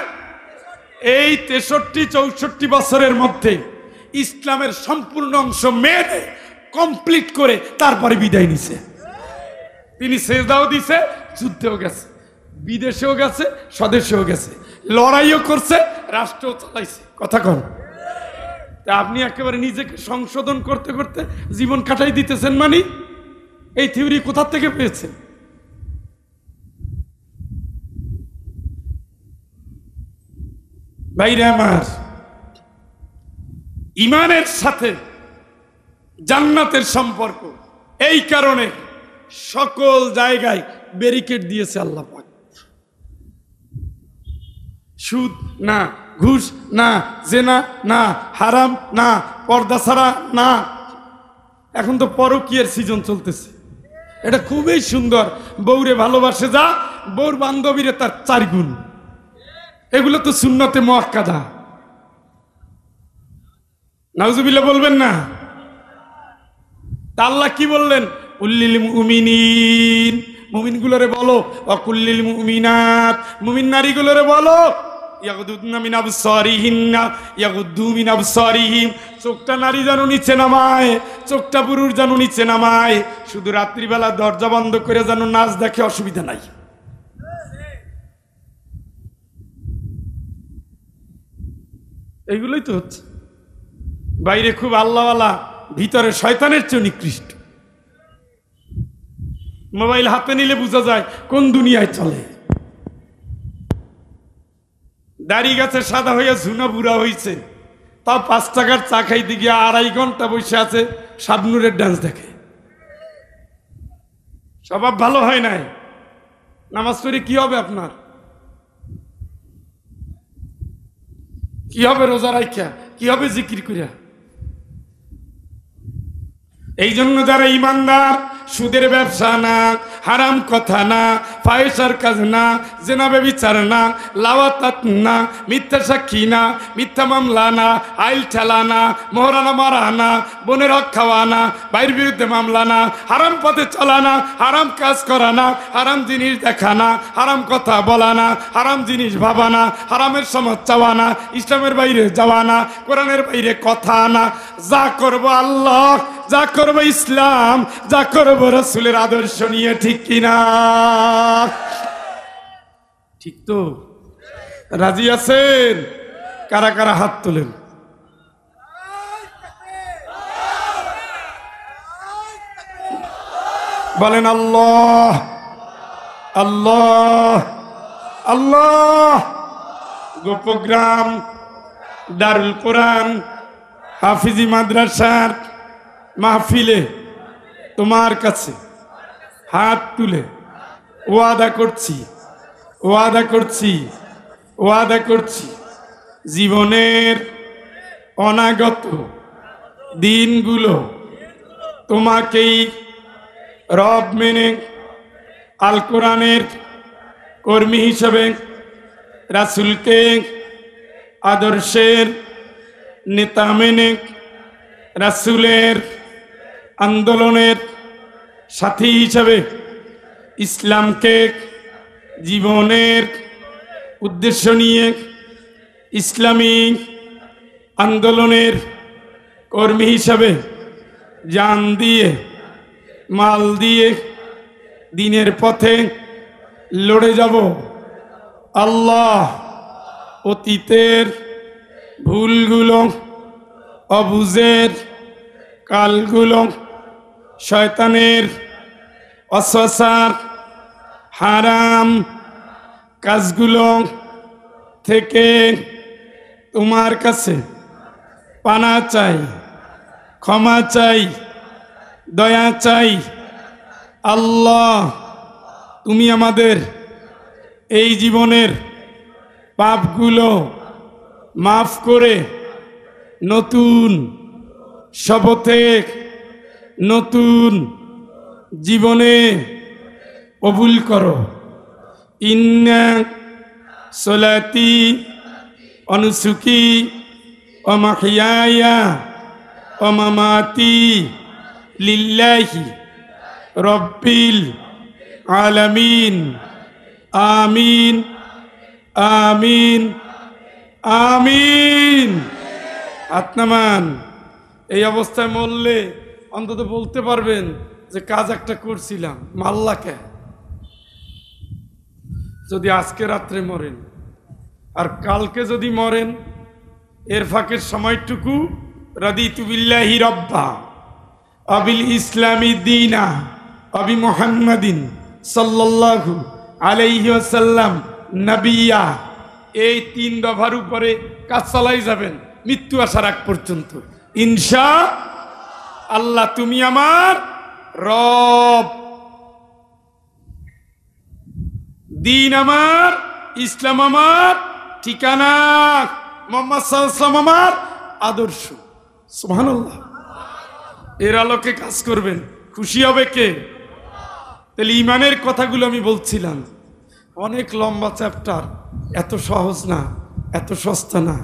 এই 63-64 বছরের মধ্যে ইসলামের সম্পূর্ণ অংশ মেনে কমপ্লিট করে তারপরে বিদায় নিছে। তিনি সেজদাও দিছে, যুদ্ধেও গেছে, বিদেশেও গেছে, স্বদেশেও গেছে, লড়াইও করছে, রাষ্ট্রও চালাইছে। কথা কন? তা আপনি একেবারে নিজেকে সংশোধন করতে করতে জীবন কাটাই দিতেছেন, মানে এই থিওরি কোথা থেকে পেয়েছেন? ভাইরা আমার, ইমানের সাথে জান্নাতের সম্পর্ক, এই কারণে সকল জায়গায় ব্যারিকেড দিয়েছে আল্লাহ পাক। সুদ না, ঘুষ না, জেনা না, হারাম না, পর্দা ছাড়া না। এখন তো পরকীয়ার সিজন চলতেছে, এটা খুবই সুন্দর। বউরে ভালোবাসে যা, বউর বান্ধবীরে তার 4 গুণ। এগুলো তো সুন্নতে মুআক্কাদা। নাউজুবিল্লাহ বলবেন না? তা আল্লাহ কি বললেন? উল্লিল মুমিনিন, মুমিনগুলোরে বলো, অকুল্লিল মুমিনাত, মুমিন নারীগুলোরে বলো, ইয়াগুদুনা মিন আবসারিহিন্না ইয়াগুদ্দু মিন আবসারিহিম, চোখটা নারী যেন নিচে নামায়, চোখটা পুরুষ যেন নিচে নামায়। শুধু রাত্রিবেলা দরজা বন্ধ করে যেন নাচ দেখে, অসুবিধা নাই। এইগুলোই তো হচ্ছে। বাইরে খুব আল্লাহওয়ালা, ভিতরে শয়তানের চেয়ে নিকৃষ্ট। মোবাইল হাতে নিলে বোঝা যায় কোন দুনিয়ায় চলে। দাড়ি গাছে সাদা হইয়া ঝুনা বুড়া হইছে, তাও 5 টাকার চা খাইতে গিয়ে 2.5 ঘন্টা বসে আছে, শাবনুরের ডান্স দেখে। স্বভাব ভালো হয় নাই। নামাজ পড়ে কি হবে আপনার? কি হবে রোজা রাইখা? কি হবে জিকির করিয়া? এই জন্য যারা ইমানদার, সুদের ব্যবসা না, হারাম কথা না, ফাহিশার কাজ না, জেনা ব্যভিচার না, লাওয়াতাত না, মিথ্যা সাক্ষী না, মিথ্যা মামলা না, আইল ঠেলা না, মোহরানা মারা না, বোনের হক খাওয়া না, ভাইয়ের বিরুদ্ধে মামলা না, হারাম পথে চলা না, হারাম কাজ করা না, হারাম জিনিস দেখা না, হারাম কথা বলা না, হারাম জিনিস ভাবা না, হারামের সমাজ চাওয়া না, ইসলামের বাইরে যাওয়া না, কোরআনের বাইরে কথা না। যা করব আল্লাহ, যা করব ইসলাম, যা করব রাসূলের আদর্শ নিয়ে, ঠিক কিনা? ঠিক তো? রাজি আছেন? কারা কারা হাত তোলেন? বলেন আল্লাহ আল্লাহ আল্লাহ। গোপগ্রাম দারুল কোরআন হাফিজি মাদ্রাসার মাহফিলে তোমার কাছে হাত তুলে ওয়াদা করছি, ওয়াদা করছি, ওয়াদা করছি, জীবনের অনাগত দিনগুলো তোমাকেই রব মেনে, আল কোরআনের কর্মী হিসেবে, রাসূলকে আদর্শের নেতা মেনে, রাসূলের আন্দোলনের সাথী হিসেবে, ইসলামকে জীবনের উদ্দেশ্য নিয়ে ইসলামী আন্দোলনের কর্মী হিসাবে জান দিয়ে, মাল দিয়ে দিনের পথে লড়ে যাব। আল্লাহ অতীতের ভুলগুলো, অবুঝের কালগুলো, শয়তানের অসসার হারাম কাজগুলো থেকে তোমার কাছে পানা চাই, ক্ষমা চাই, দয়া চাই। আল্লাহ তুমি আমাদের এই জীবনের পাপগুলো মাফ করে নতুন শপথে, নতুন জীবনে কবুল করো। ইন্না সলাতি অনুসুকি ও মাহিয়ায়া ও মামাতি লিল্লাহি রব্বিল আলামিন। আমিন আমিন আমিন। আত্মান এই অবস্থায় মরলে অন্তত বলতে পারবেন যে কাজ একটা করছিলাম, মাল্লাকে। যদি আজকে রাত্রে মরেন আর কালকে যদি মরেন, এর ফাঁকের সময়টুকু রাদিতু বিল্লাহি রব্বা আবিল ইসলামি দীনা আবি মুহাম্মাদিন সাল্লাল্লাহু আলাইহি ওয়াসাল্লাম নবিয়া, এই 3 দফার উপরে কাজ চালাই যাবেন মৃত্যু আসার আগ পর্যন্ত ইনশাআল্লাহ। তুমি আমার রব, দিন আমার, ইসলাম আমার ঠিকানা, মুহাম্মদ সাল্লাল্লাহু আলাইহি ওয়াসাল্লাম আমার আদর্শ। সুবহানাল্লাহ। এর আলোকে কাজ করবেন, খুশি হবে কে? তাহলে ইমানের কথাগুলো আমি বলছিলাম, অনেক লম্বা চ্যাপ্টার, এত সহজ না, এত সস্তা না।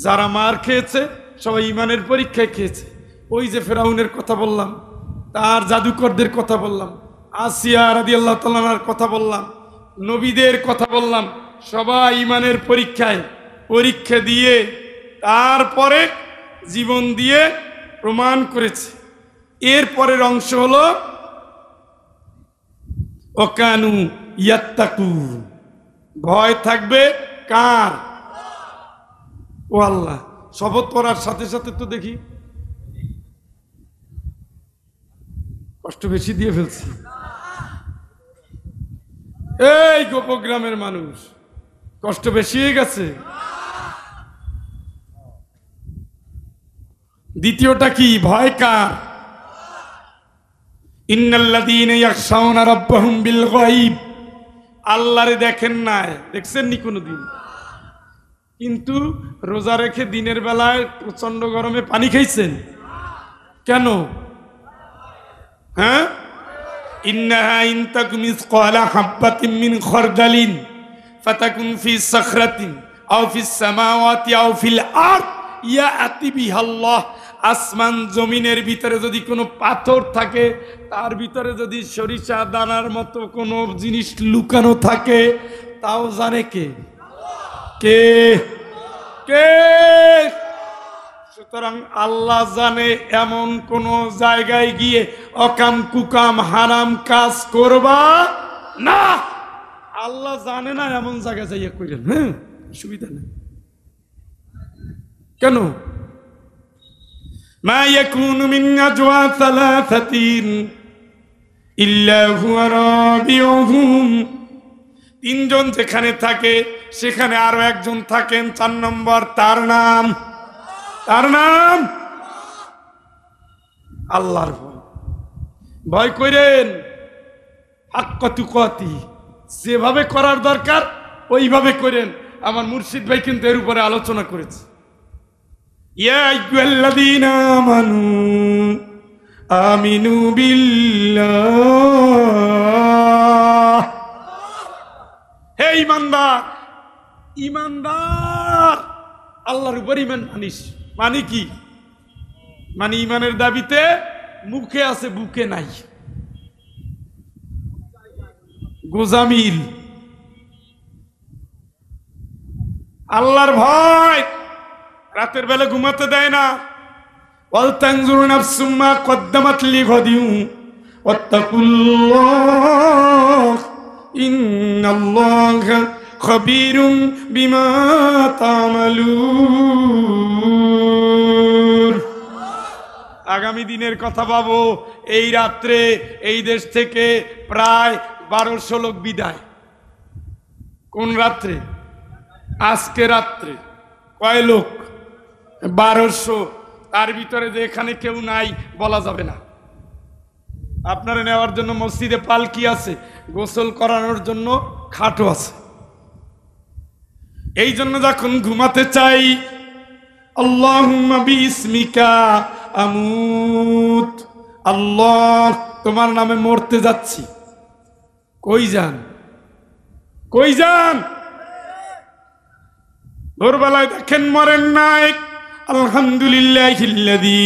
যারা মার খেয়েছে সবাই ইমানের পরীক্ষায় খেয়েছে। ওই যে ফেরাউনের কথা বললাম, তার জাদুকরদের কথা বললাম, আসিয়া রাদিয়াল্লাহু তাআলার কথা বললাম, নবীদের কথা বললাম, সবাই ইমানের পরীক্ষায় পরীক্ষা দিয়ে তারপরে জীবন দিয়ে প্রমাণ করেছে। এর পরের অংশ হলো ওকানু ইয়াত্তাকুন, ভয় থাকবে কার? ও আল্লাহ। শপথ করার সাথে সাথে তো দেখি কষ্ট বেশি দিয়ে ফেলছি। এই গোপগ্রামের মানুষ, কষ্ট বেশি হয়ে গেছে। দ্বিতীয়টা কি? ভয় কার? ইন্নাল্লাযীনা ইয়াখশাউনা রাব্বাহুম বিল গায়ব, আল্লাহরে দেখেন না, দেখছেন নি কোনোদিন, কিন্তু রোজা রেখে দিনের বেলায় প্রচন্ড গরমে পানি খাইছেন কেন? হ্যাঁ, ইন্নাহা ইন তাকুম মিসকালা হাববাতিন মিন খারদালিন ফাতাকুন ফি সাখরাতিন আও ফিস সামাওয়াতি আও ফিল আরদ ইয়াতি বিহাল্লাহ। আসমান জমিনের ভিতরে যদি কোনো পাথর থাকে, তার ভিতরে যদি সরিষা দানার মতো কোনো জিনিস লুকানো থাকে, তাও জানে কে? কে? কে? সুতরাং আল্লাহ জানে, এমন কোন জায়গায় গিয়ে অকাম কুকাম হারাম কাজ করবা না। আল্লাহ জানে না, এমন জায়গায় যাইয়া কইলেন, হ্যাঁ সুবিধা নেই। কেন? মা ইয়াকুনু মিন নাজওয়া সালাসাতিন ইল্লা হুয়া রাবিউহুম, তিনজন যেখানে থাকে সেখানে আরো একজন থাকেন, 4 নম্বর, তার নাম আল্লাহর ভয়। ভয় করেন হাক্কা তুকাতি, যেভাবে করার দরকার ওইভাবে করেন। আমার মুর্শিদ ভাই কিন্তু এর উপরে আলোচনা করেছে। ইয়া আইয়ুহাল্লাযীনা আমানু আমিনু বিল্লাহ, হে ঈমানদার, ঈমানদার আল্লাহর উপর ঈমান আনিস। মানে কি? মানে ঈমানের দাবিতে মুখে আছে, বুকে নাই। গোজামিল আল্লাহর ভয় রাতের বেলা ঘুমাতে দেয় না। ওয়াল তানজুরু নাফসুম মা কদ্দামাত লিগাদিন ওয়াত্তাকুল্লাহ ইন্নাল্লাহা খাবীরুম বিমা তা'মালুন। আগামী দিনের কথা ভাবো। এই রাত্রে এই দেশ থেকে প্রায় 1200 লোক বিদায়। কোন রাত্রে? আজকে রাত্রে। কয় লোক? 1200। তার ভিতরে যে এখানে কেউ নাই বলা যাবে না। আপনারা নেওয়ার জন্য মসজিদে পালকি আছে, গোসল করানোর জন্য খাটও আছে। এই জন্য যখন ঘুমাতে চাই, আল্লাহুম্মা বিসমিকা আমুত, আল্লাহ তোমার নামে মরতে যাচ্ছি। কই যান? কই যান? ভোরবেলায় দেখেন মরেন নাই। আলহামদুলিল্লাহিল্লাযী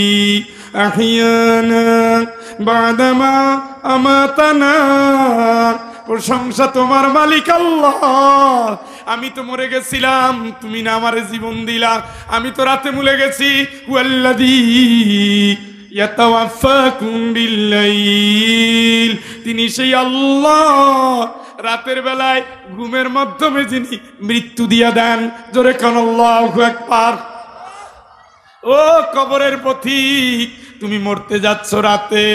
আহিয়ানা বাদামা আমাতানা, প্রশংসা তোমার মালিক আল্লাহ। আমি তো মরে গেছিলাম, তুমি না আমারে জীবন দিলা। আমি তো রাতে মুলে গেছি। হুয়াল্লাযী ইয়াতাওয়াফাকুম বিল্লাইল, তিনি সেই আল্লাহ রাতের বেলায় ঘুমের মাধ্যমে যিনি মৃত্যু দিয়া দেন। জোরে কান আল্লাহু আকবার। ও কবরের পথিক, তুমি মরতে যাচ্ছ রাতে,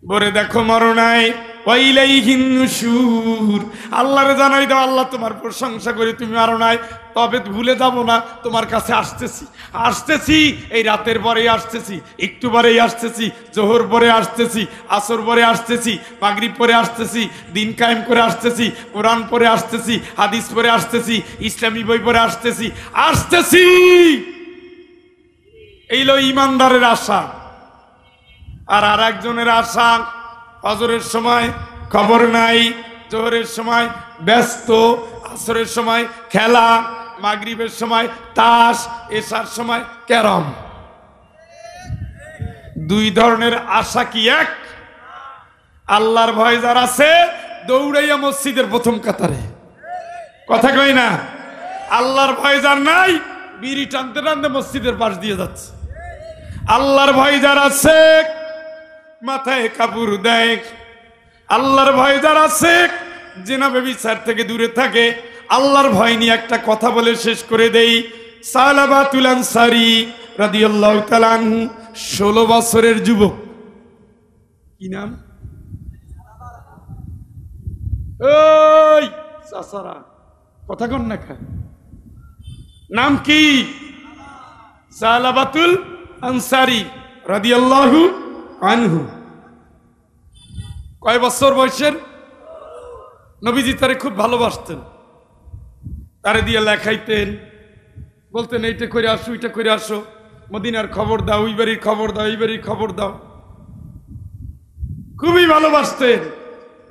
ভোরে দেখো মরো নাই। ওয়াইলাইহিন নুশুর, আল্লাহরে জানাই দাও আল্লাহ তোমার প্রশংসা করি, তুমি মারো নাই। তবে ভুলে যাব না, তোমার কাছে আসতেছি। এই রাতের পরে আসতেছি, একটু পরেই আসতেছি, জোহর পরে আসতেছি, আসর পরে আসতেছি, মাগরিব পরে আসতেছি, দিন কায়েম করে আসতেছি, কোরআন পরে আসতেছি, হাদিস পরে আসতেছি, ইসলামী বই পরে আসতেছি। এই হলো ঈমানদারের আশা। আর একজনের আশা, ফজরের সময় খবর নাই, জোহরের সময় ব্যস্ত, আসরের সময় খেলা, মাগরিবের সময় তাস, এশার সময় ক্যারম। দুই ধরনের আশা কি এক? আল্লাহর ভয় যার আছে দৌড়াইয়া মসজিদের প্রথম কাতারে, কথা কই না? আল্লাহর ভয় যার নাই বিড়ি টানতে টানতে মসজিদের পাশ দিয়ে যাচ্ছে। আল্লাহর ভয় যার আছে মাথায় কাপড় দেয়। আল্লাহর ভয় যার আছে জিনা ব্যভিচার থেকে দূরে থাকে। আল্লাহর ভয় নিয়ে একটা কথা বলে শেষ করে দেই। সালাবাতুল আনসারী রাদিয়াল্লাহু তাআলা আনহু 16 বছরের যুবক। কি নাম? ওই চাচারা কথা কন না খা। নাম কি? সালাবাতুল আনসারী রাদিয়াল্লাহু আনহু। কয় বছর বয়সের? নবীজি তারে খুব ভালোবাসতেন, তারে দিয়ে লেখাইতেন, বলতেন এইটা করে আসো, ওইটা করে আসো, মদিনার খবর দাও, ওই বাড়ির খবর দাও, এই বাড়ির খবর দাও। খুবই ভালোবাসতেন।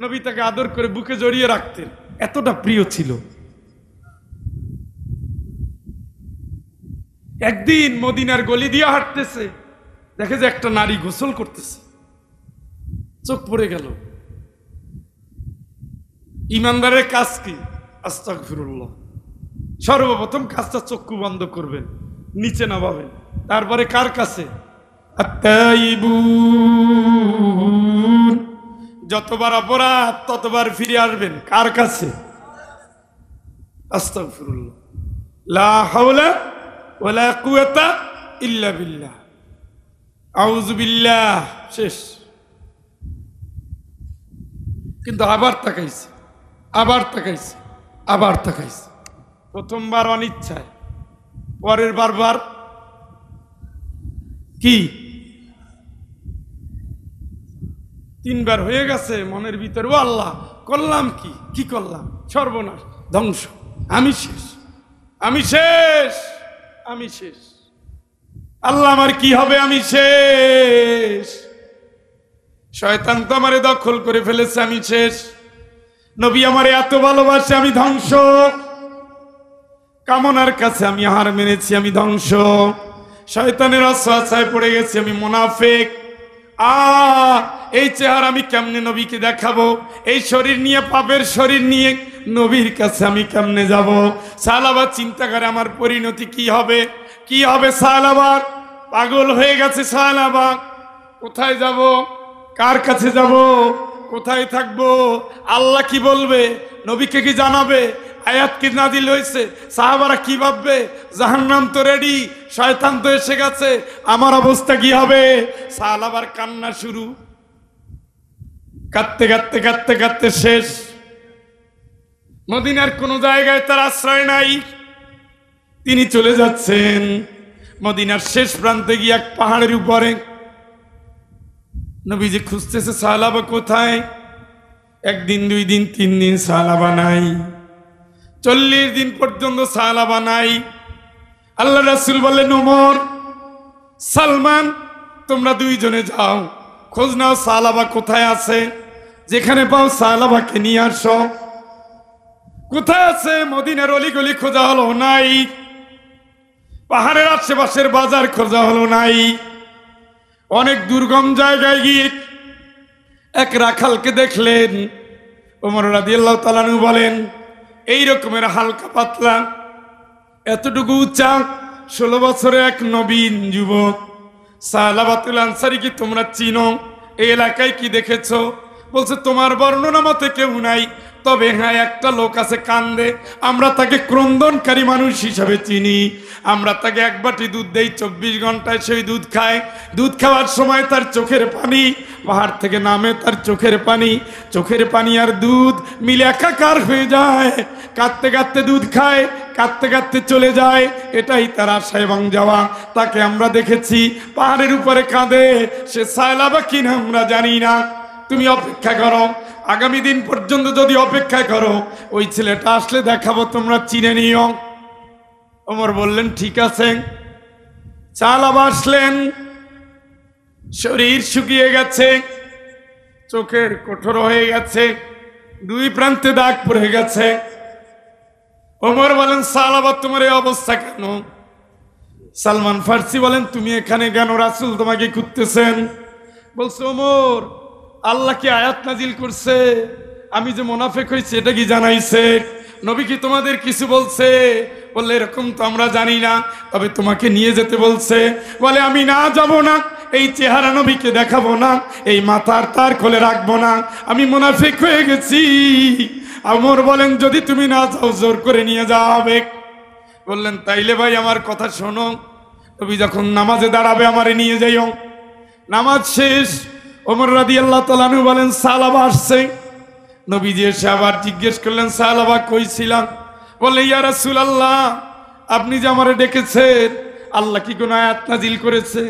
নবী তাকে আদর করে বুকে জড়িয়ে রাখতেন, এতটা প্রিয় ছিল। একদিন মদিনার গলি দিয়ে হাঁটতেছে, দেখে যে একটা নারী গোসল করতেছে, চোখ পড়ে গেল। ইমানদারের কাজ কি? আস্তাগফিরুল্লাহ। সর্বপ্রথম কাজটা চক্ষু বন্ধ করবেন, নিচে নামাবেন, তারপরে কার কাছে? আত্তাইবুন। যতবার অপরাধ ততবার ফিরে আসবেন কার কাছে? আস্তাগফিরুল্লাহ। লা হাওলা ওয়ালা কুওয়াতা ইল্লা বিল্লাহ। আউযু বিল্লাহ। শেষ। কিন্তু আবার তাকাইছে, আবার তাকাইছে, আবার তাকাইছে। প্রথমবার অনিচ্ছায়, পরের বারবার কি? তিনবার হয়ে গেছে মনের ভিতরে, ও আল্লাহ করলাম কি? কি করলাম? সর্বনাশ, ধ্বংস, আমি শেষ, আমি শেষ, আমি শেষ। আল্লাহ আমার কি হবে? আমি শেষ। শয়তান তো আমারে দখল করে ফেলেছে, আমি শেষ। নবী আমারে এত ভালোবাসে, আমি ধ্বংস। কামনার কাছে আমি হার মেনেছি, আমি ধ্বংস। শয়তানের ওয়াসওয়াসায় পড়ে গেছি, আমি মুনাফিক। এই চেহারা আমি কেমনে নবীকে দেখাবো? এই শরীর নিয়ে, পাপের শরীর নিয়ে নবীর কাছে আমি কেমনে যাব? সালাবা চিন্তা করে আমার পরিণতি কি হবে, কি হবে? সালাবার পাগল হয়ে গেছে। সালাবা কোথায় যাব? কার কাছে যাব? কোথায় থাকবো? আল্লাহ কি বলবে? নবীকে কি জানাবে? আয়াত কি নাজিল হয়েছে? সাহাবারা কি ভাববে? জাহান্নাম তো রেডি, শয়তান তো এসে গেছে, আমার অবস্থা কি হবে? সাহাবার কান্না শুরু। কাঁদতে কাঁদতে কাঁদতে কাঁদতে শেষ। মদিনার কোন জায়গায় তার আশ্রয় নাই। তিনি চলে যাচ্ছেন মদিনার শেষ প্রান্তে গিয়ে এক পাহাড়ের উপরে। নবীজি খুঁজতেছে সাহাবা কোথায়। একদিন, দুই দিন, তিন দিন, সাহাবা নাই। 40 দিন পর্যন্ত সাহাবা নাই। আল্লাহ রাসূল বললেন, ওমর, সালমান, তোমরা দুইজনে যাও, খোঁজ নাও সাহাবা কোথায় আছে। যেখানে পাও সাহাবাকে নিয়ে আসো। কোথায় আছে? মদিনার অলিগলি খোঁজা হলো, নাই। পাহাড়ের আশেপাশের বাজার খোঁজা হলো, নাই। অনেক দুর্গম জায়গায় গিয়ে এক রাখালকে দেখলেন। ওমর রাদিয়াল্লাহু তাআলা আনহু বলেন, এই রকমের হালকা পাতলা, এতটুকু উচ্চা, 16 বছরের এক নবীন যুবক। সালাবাতুল আনসারী কি তোমরা চিনো? এই এলাকায় কি দেখেছো? বলছে, তোমার বর্ণনা মতে কেউ নাই, তবে হ্যাঁ একটা লোক আছে কান্দে। আমরা তাকে ক্রন্দনকারী মানুষ হিসাবে চিনি। আমরা তাকে এক বাটি দুধ দেই, 24 ঘন্টায় সেই দুধ খায়। দুধ খাওয়ার সময় তার চোখের পানি পাহাড় থেকে নামে, তার চোখের পানি আর দুধ মিলে একাকার হয়ে যায়। কাঁদতে কাঁদতে দুধ খায়, কাঁদতে কাঁদতে চলে যায়। এটাই তার আশা এবং যাওয়া। তাকে আমরা দেখেছি পাহাড়ের উপরে কাঁদে। সে সায়লাবা কিনা আমরা জানি না। তুমি অপেক্ষা করো, আগামী দিন পর্যন্ত যদি অপেক্ষা করো, ওই ছেলেটা আসলে দেখাবো, তোমরা চিনে নিও। ওমর বললেন, ঠিক আছে। সাহাবা আসলেন, শরীর শুকিয়ে গেছে, চোখের কঠোর হয়ে গেছে, দুই প্রান্তে দাগ পড়ে গেছে। ওমর বলেন, সাহাবা তোমার এই অবস্থা কেন? সালমান ফার্সি বলেন, তুমি এখানে কেন? রাসূল তোমাকে খুঁজতেছেন। বলছে, ওমর, আল্লাহ কি আয়াত নাজিল করছে? আমি যে মুনাফিক হয়েছি এটা কি জানাইছে? নবী কি তোমাদের কিছু বলছে? বললে, এরকম তো আমরা জানি না, তবে তোমাকে নিয়ে যেতে বলছে। বলে, আমি না যাব না, এই চেহারা নবীকে দেখাবো না, এই মাথার তার খুলে রাখবো না, আমি মুনাফিক হয়ে গেছি। ওমর বলেন, যদি তুমি না যাও জোর করে নিয়ে যাওয়া হবে। বললেন, তাইলে ভাই আমার কথা শোনো, নবী যখন নামাজে দাঁড়াবে আমারে নিয়ে যাইও। নামাজ শেষ। ওমর রাদিয়াল্লাহু তাআলা আনহু বলেন, সাহাবা আসছে। নবীজি এসে আবার জিজ্ঞেস করলেন, সাহাবা কই ছিলাম? বলে ইয়া রাসূলুল্লাহ, আপনি যে আমারে ডেকেছেন, আল্লাহ কি কোন আয়াত নাজিল করেছে?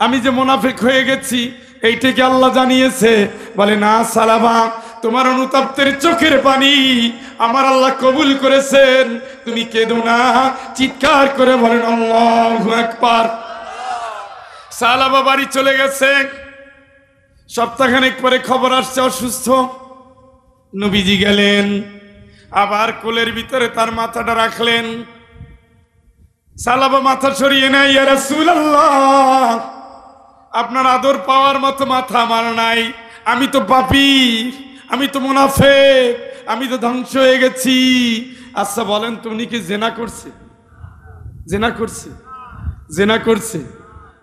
আমি যে মুনাফিক হয়ে গেছি এইটা কি আল্লাহ জানিয়েছে? বলে না সালাবা, তোমার অনুতপ্তের চোখের পানি আমার আল্লাহ কবুল করেছেন, তুমি কেঁদো না। চিৎকার করে বলেন আল্লাহু আকবার। সালাবা বাড়ি চলে গেছে। সপ্তাহখানেক পরে খবর আসছে অসুস্থ। নবীজি গেলেন, আবার কোলের ভিতরে তার মাথাটা রাখলেন। সালাবা মাথা সরিয়ে নেয়, ইয়া রাসূলুল্লাহ, আপনার আদর পাওয়ার মতো মাথা আমার নাই। আমি তো পাপী, আমি তো মুনাফিক, আমি তো ধ্বংস হয়ে গেছি। আচ্ছা বলেন তো, উনি কি জেনা করছে? জেনা করছে? জেনা করছে?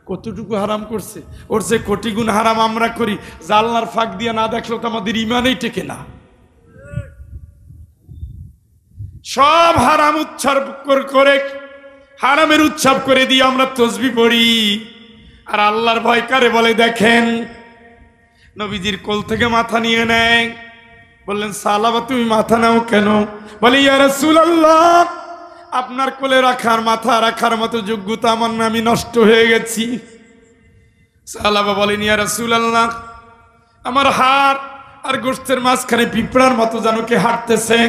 কতটুকু হারাম করছে? ওর যে কোটি গুণ হারাম আমরা করি, জানলার ফাঁক দিয়ে না দেখলেও তো আমাদের ইমানেই টেকে না। সব হারাম উৎসর্গ করে, হারামের উৎসব করে দিয়ে আমরা তসবিহ পড়ি, আর আল্লাহর ভয় কারে বলে দেখেন। নবীজির কোল থেকে মাথা নিয়ে নেয়। বললেন সালাবা, তুমি মাথা নাও কেন? বলে ইয়া রাসূলুল্লাহ, আপনার কোলে রাখার মাথা রাখার মতো যোগ্যতা আমার না, আমি নষ্ট হয়ে গেছি। সালাবা বলেন ইয়া রাসূলুল্লাহ, আমার হাড় আর গোশতের মাঝখানে পিঁপড়ার মতো যেন কে হাঁটতেছে।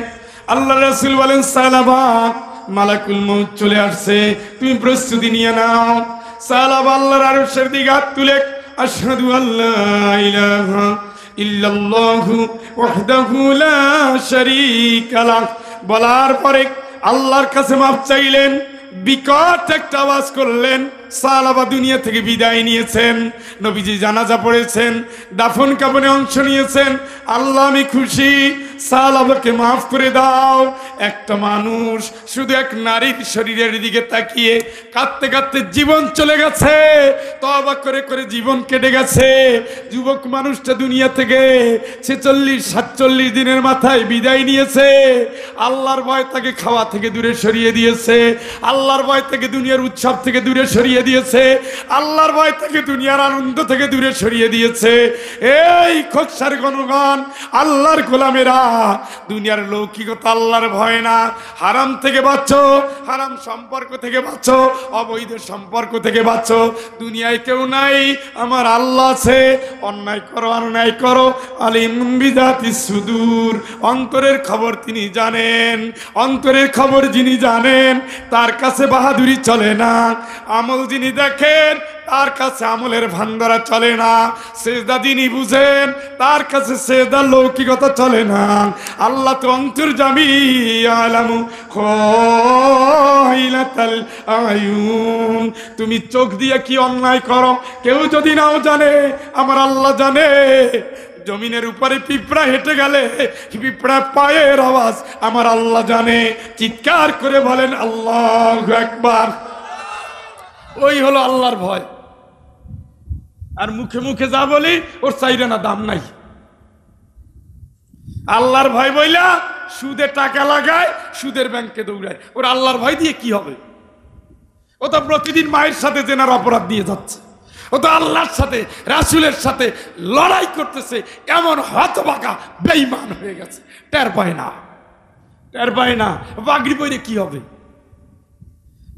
আল্লাহ রাসূল বলেন সালাবা, মালাকুল মউত চলে আসছে, তুমি প্রস্তুতি নিয়ে নাও। সালাবা আল্লাহর আরশের দিকে হাত তুলে আশহাদু আল্লা ইলাহা ইল্লাল্লাহু ওয়াহদাহু লা শারীকা লাহ বলার পরে আল্লাহর কাছে মাপ চাইলেন। বিকট একটা আওয়াজ করলেন। সালাবা দুনিয়া থেকে বিদায় নিয়েছেন। নবীজি জানাজা পড়েছেন, দাফন কাফনে অংশ নিয়েছেন। আল্লাহ আমি খুশি, সালাবাকে মাফ করে দাও। একটা মানুষ শুধু এক নারীর শরীরের দিকে তাকিয়ে কাঁদতে কাঁদতে জীবন চলে গেছে, তওবা করে করে জীবন কেটে গেছে। যুবক মানুষটা দুনিয়া থেকে 46-47 দিনের মাথায় বিদায় নিয়েছে। আল্লাহর ভয় তাকে খাওয়া থেকে দূরে সরিয়ে দিয়েছে, আল্লাহর ভয় থেকে দুনিয়ার উৎসব থেকে দূরে সরিয়ে দিয়েছে, আল্লাহর ভয় থেকে দুনিয়ার আনন্দ থেকে দূরে সরিয়ে দিয়েছে। এই খোকসার গণগণ, আল্লাহর গোলামেরা, দুনিয়ার লৌকিকতা আল্লাহর ভয় না। হারাম থেকে বাঁচো, হারাম সম্পর্ক থেকে বাঁচো, অবৈধ সম্পর্ক থেকে বাঁচো। দুনিয়ায় কেউ নাই, আমার আল্লাহ আছে। অন্যায় করো, অন্যায় করো, আলিম বিযাতিস সুদূর, অন্তরের খবর তিনি জানেন। অন্তরের খবর যিনি জানেন, তার কাছে বাহাদুরি চলে না। আমল যিনি দেখেন, তার কাছে আমলের ভান্ডারা চলে না। সেজদা যিনি বুঝেন, তার কাছে সেজদার লৌকিকতা চলে না। আল্লাহ তো অন্তর্যামী, আলামু খাইলাতাল আয়ুন। তুমি চোখ দিয়ে কি অন্যায় করো কেউ যদি নাও জানে, আমার আল্লাহ জানে। জমিনের উপরে পিঁপড়া হেঁটে গেলে পিঁপড়া পায়ের আওয়াজ আমার আল্লাহ জানে। চিৎকার করে বলেন আল্লাহু আকবার। ওই হলো আল্লাহর ভয়। আর মুখে মুখে যা বলি ওর চাইরে না দাম নাই। আল্লাহর ভয় বইলা সুদে টাকা লাগায়, সুদের ব্যাংকে দৌড়ায়। ওর আল্লাহর ভয় দিয়ে কি হবে? ও তো প্রতিদিন মায়ের সাথে জেনার অপরাধ দিয়ে যাচ্ছে। ও তো আল্লাহর সাথে, রাসূলের সাথে লড়াই করতেছে। এমন হতভাগা বেঈমান হয়ে গেছে, টের পায় না, টের পায় না। পাগড়ি পরে কি হবে?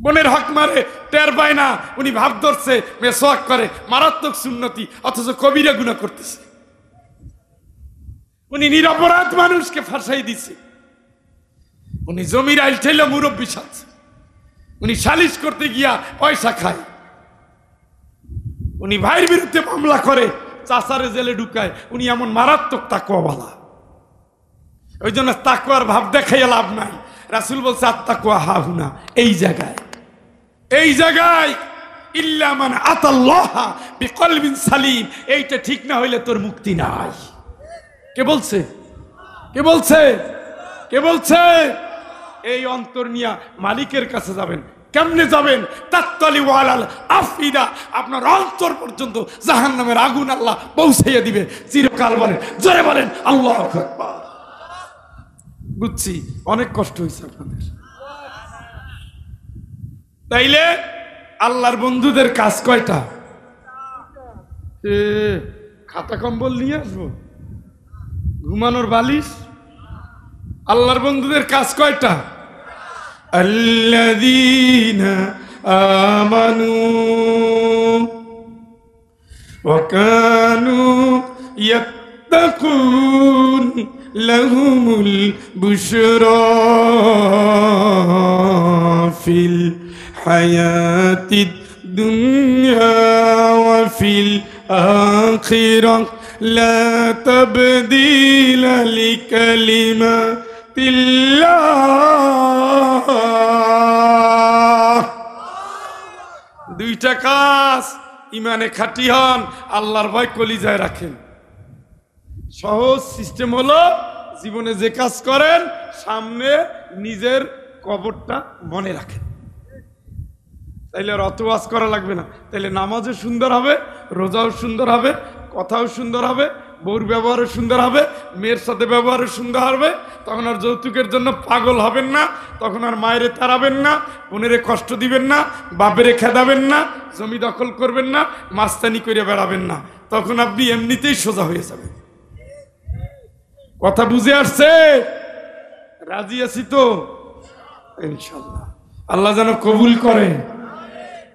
বোনের হক মারে, টের পায় না। উনি ভাব ধরছে মেসওয়াক করে, মারাত্মক সুন্নতি, অথচ কবিরা গুনাহ করতেছে। উনি নিরপরাধ মানুষকে ফাঁসাই দিছে। উনি জমির আইল ঠেলে মুরব্বী সাজছে। উনি সালিশ করতে গিয়া পয়সা খায়। উনি ভাইয়ের বিরুদ্ধে মামলা করে, চাচারে জেলে ঢুকায়। উনি এমন মারাত্মক তাকওয়াওয়ালা। ওই জন্য তাকওয়ার ভাব দেখাইয়া লাভ নাই। রাসূল বলছে আত্তাকওয়া হাহুনা, এই জায়গায়, এই জায়গায়। ইল্লা মান আতাল্লাহা বিকলবিন সালিম, এইটা ঠিক না হইলে তোর মুক্তি নাই। কে বলছে? কে বলছে? কে বলছে? এই অন্তর নিয়া মালিকের কাছে যাবেন। কেমনে যাবেন? তাত্তালি ওয়ালাল আফিদা, আপনার অন্তর পর্যন্ত জাহান্নামের আগুন আল্লাহ পৌঁছাইয়া দিবে চিরকাল। বলেন, জোরে বলেন আল্লাহু আকবার। বুঝছি অনেক কষ্ট হয়েছে আপনাদের। তাইলে আল্লাহর বন্ধুদের কাজ কয়টা? খাতা কম্বল নিয়ে আসবো, ঘুমানোর বালিশ। আল্লাহর বন্ধুদের কাজ কয়টা? আল্লাযীনা আমানু ওয়া কানু ইয়াত্তাকুন লাহুমুল বুশরা ফিল হায়াতিদ দুনিয়া ওয়া ফিল আখিরাহ লা তাবদীলা লিকালিমাতিল্লাহ। দুইটা কাজ, ইমানে খাঁটি হন, আল্লাহর ভয় কলিজায় রাখেন। সহজ সিস্টেম হলো জীবনে যে কাজ করেন সামনে নিজের কবরটা মনে রাখেন, তাইলে আর অত ওয়াজ করা লাগবে না। তাইলে নামাজও সুন্দর হবে, রোজাও সুন্দর হবে, কথাও সুন্দর হবে, বউর ব্যবহারও সুন্দর হবে, মেয়ের সাথে ব্যবহারও সুন্দর হবে। তখন আর যৌতুকের জন্য পাগল হবেন না, তখন আর মায়েরে তাড়াবেন না, বোনেরে কষ্ট দিবেন না, বাপেরে খেদাবেন না, জমি দখল করবেন না, মাস্তানি করে বেড়াবেন না। তখন আপনি এমনিতেই সোজা হয়ে যাবেন। কথা বুঝে আসছে? রাজি আছি তো ইনশাআল্লাহ। আল্লাহ যেন কবুল করে।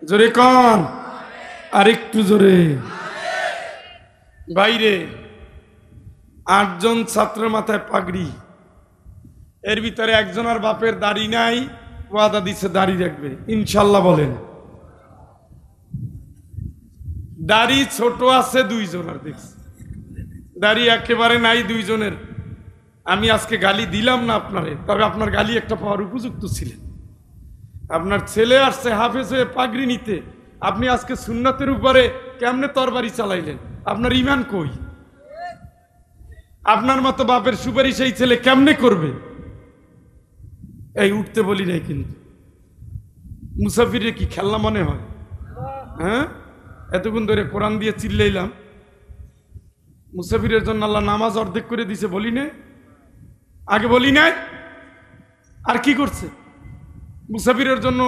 জোরে কন, আর একটু জোরে। বাইরে 8 জন ছাত্রের মাথায় পাগড়ি, এর ভিতরে একজনের বাপের দাড়ি নাই, ওয়াদা দিছে দাড়ি রাখবে ইনশাআল্লাহ। বলেন দাড়ি ছোট আছে 2 জনের, দেখছি দাড়ি একেবারে নাই 2 জনের। আমি আজকে গালি দিলাম না আপনারে, তবে আপনার গালি একটা পাওয়ার উপযুক্ত ছিলেন। আপনার ছেলে আসছে হাফেজ হয়ে পাগড়ি নিতে, আপনি আজকে সুন্নাতের উপরে কেমনে তরবারি চালাইলেন? আপনার ইমান কই? আপনার মতো বাপের সুপারিশ এই ছেলে কেমনে করবে? এই উঠতে বলি নাই, কিন্তু মুসাফিরে কি খেলনা মনে হয়? হ্যাঁ, এতক্ষণ ধরে কোরআন দিয়ে চিল্লাইলাম, মুসাফিরের জন্য আল্লাহ নামাজ অর্ধেক করে দিছে বলি নাই? আগে বলি নাই? আর কি করছে? মুসাফিরের জন্য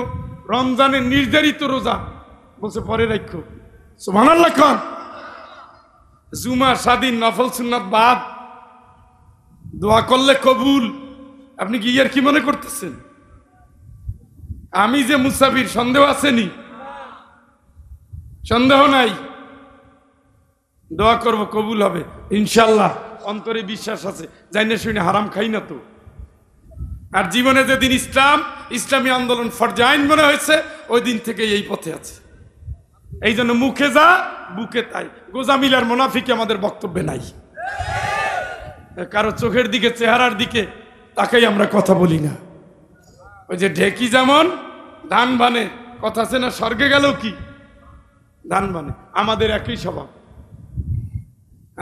রমজানের নির্ধারিত রোজা বলছে পরে রাখো। সুবহানাল্লাহ খান। জুমা স্বাধীন, নফল সুন্নাত বাদ, দোয়া করলে কবুল। আপনি কি ইয়ার কি মনে করতেছেন? আমি যে মুসাফির, সন্দেহ আসেনি? সন্দেহ নাই। দোয়া করব কবুল হবে ইনশাল্লাহ, অন্তরে বিশ্বাস আছে। যাই না শুনে হারাম খাই না তো। আর জীবনে যেদিন ইসলামী আন্দোলন ফরজে আইন মনে হয়েছে, ওই দিন থেকে এই পথে আছে। এই জন্য মুখে যা বুকে তাই, গোজামিলার মুনাফিক আমাদের বক্তব্যে নাই। কারো চোখের দিকে, চেহারার দিকে তাকাই আমরা কথা বলি না। ওই যে ঢেকি যেমন ধান বানে, কথা আছে না, স্বর্গে গেল কি ধান বানে, আমাদের একই স্বভাব।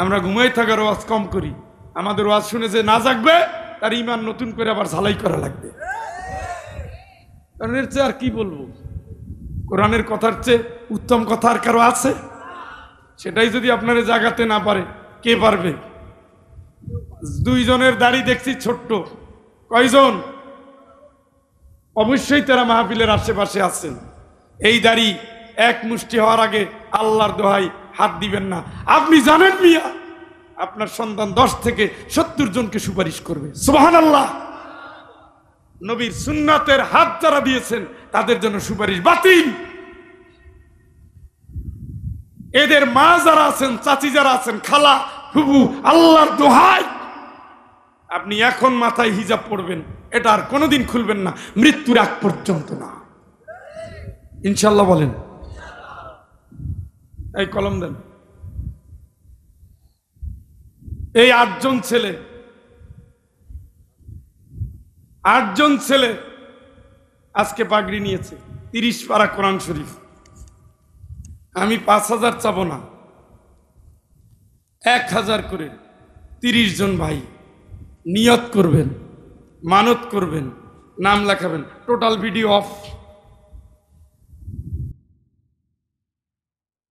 আমরা ঘুমাই থাকার ওয়াজ কম করি, আমাদের ওয়াজ শুনে যে না জাগবে তার ইমান নতুন করে আবার ঝালাই করা লাগবে। কারণ এর চেয়ে আর কি বলবো? কোরআনের কথার চেয়ে উত্তম কথা আর কারো আছে? সেটাই যদি আপনারা জাগাতে না পারে, কে পারবে? 2 জনের দাড়ি দেখছি ছোট্ট। কয়জন? অবশ্যই তারা মাহফিলের আশেপাশে আছেন। এই দাড়ি এক মুষ্টি হওয়ার আগে আল্লাহর দোহাই হাত দিবেন না। আপনি জানেন মিয়া, আপনার সন্তান 10 থেকে 70 জনকে সুপারিশ করবে। সুবহানাল্লাহ। নবীর সুন্নাতের হাত যারা দিয়েছেন তাদের জন্য সুপারিশ বাতিল। এদের মা যারা আছেন, চাচি যারা আছেন, খালা, ফুফু, আল্লাহর দোহাই আপনি এখন মাথায় হিজাব পড়বেন, এটা আর কোনোদিন খুলবেন না, মৃত্যুর আগ পর্যন্ত না। ইনশাল্লাহ বলেন। এই কলম দেন। এই 8 জন ছেলে, 8 জন ছেলে আজকে পাগড়ি নিয়েছে, 30 পারা কোরআন শরীফ। আমি 5000 চাবো না, 1000 করে 30 জন ভাই নিয়ত করবেন, মানত করবেন, নাম লেখাবেন। Total video of.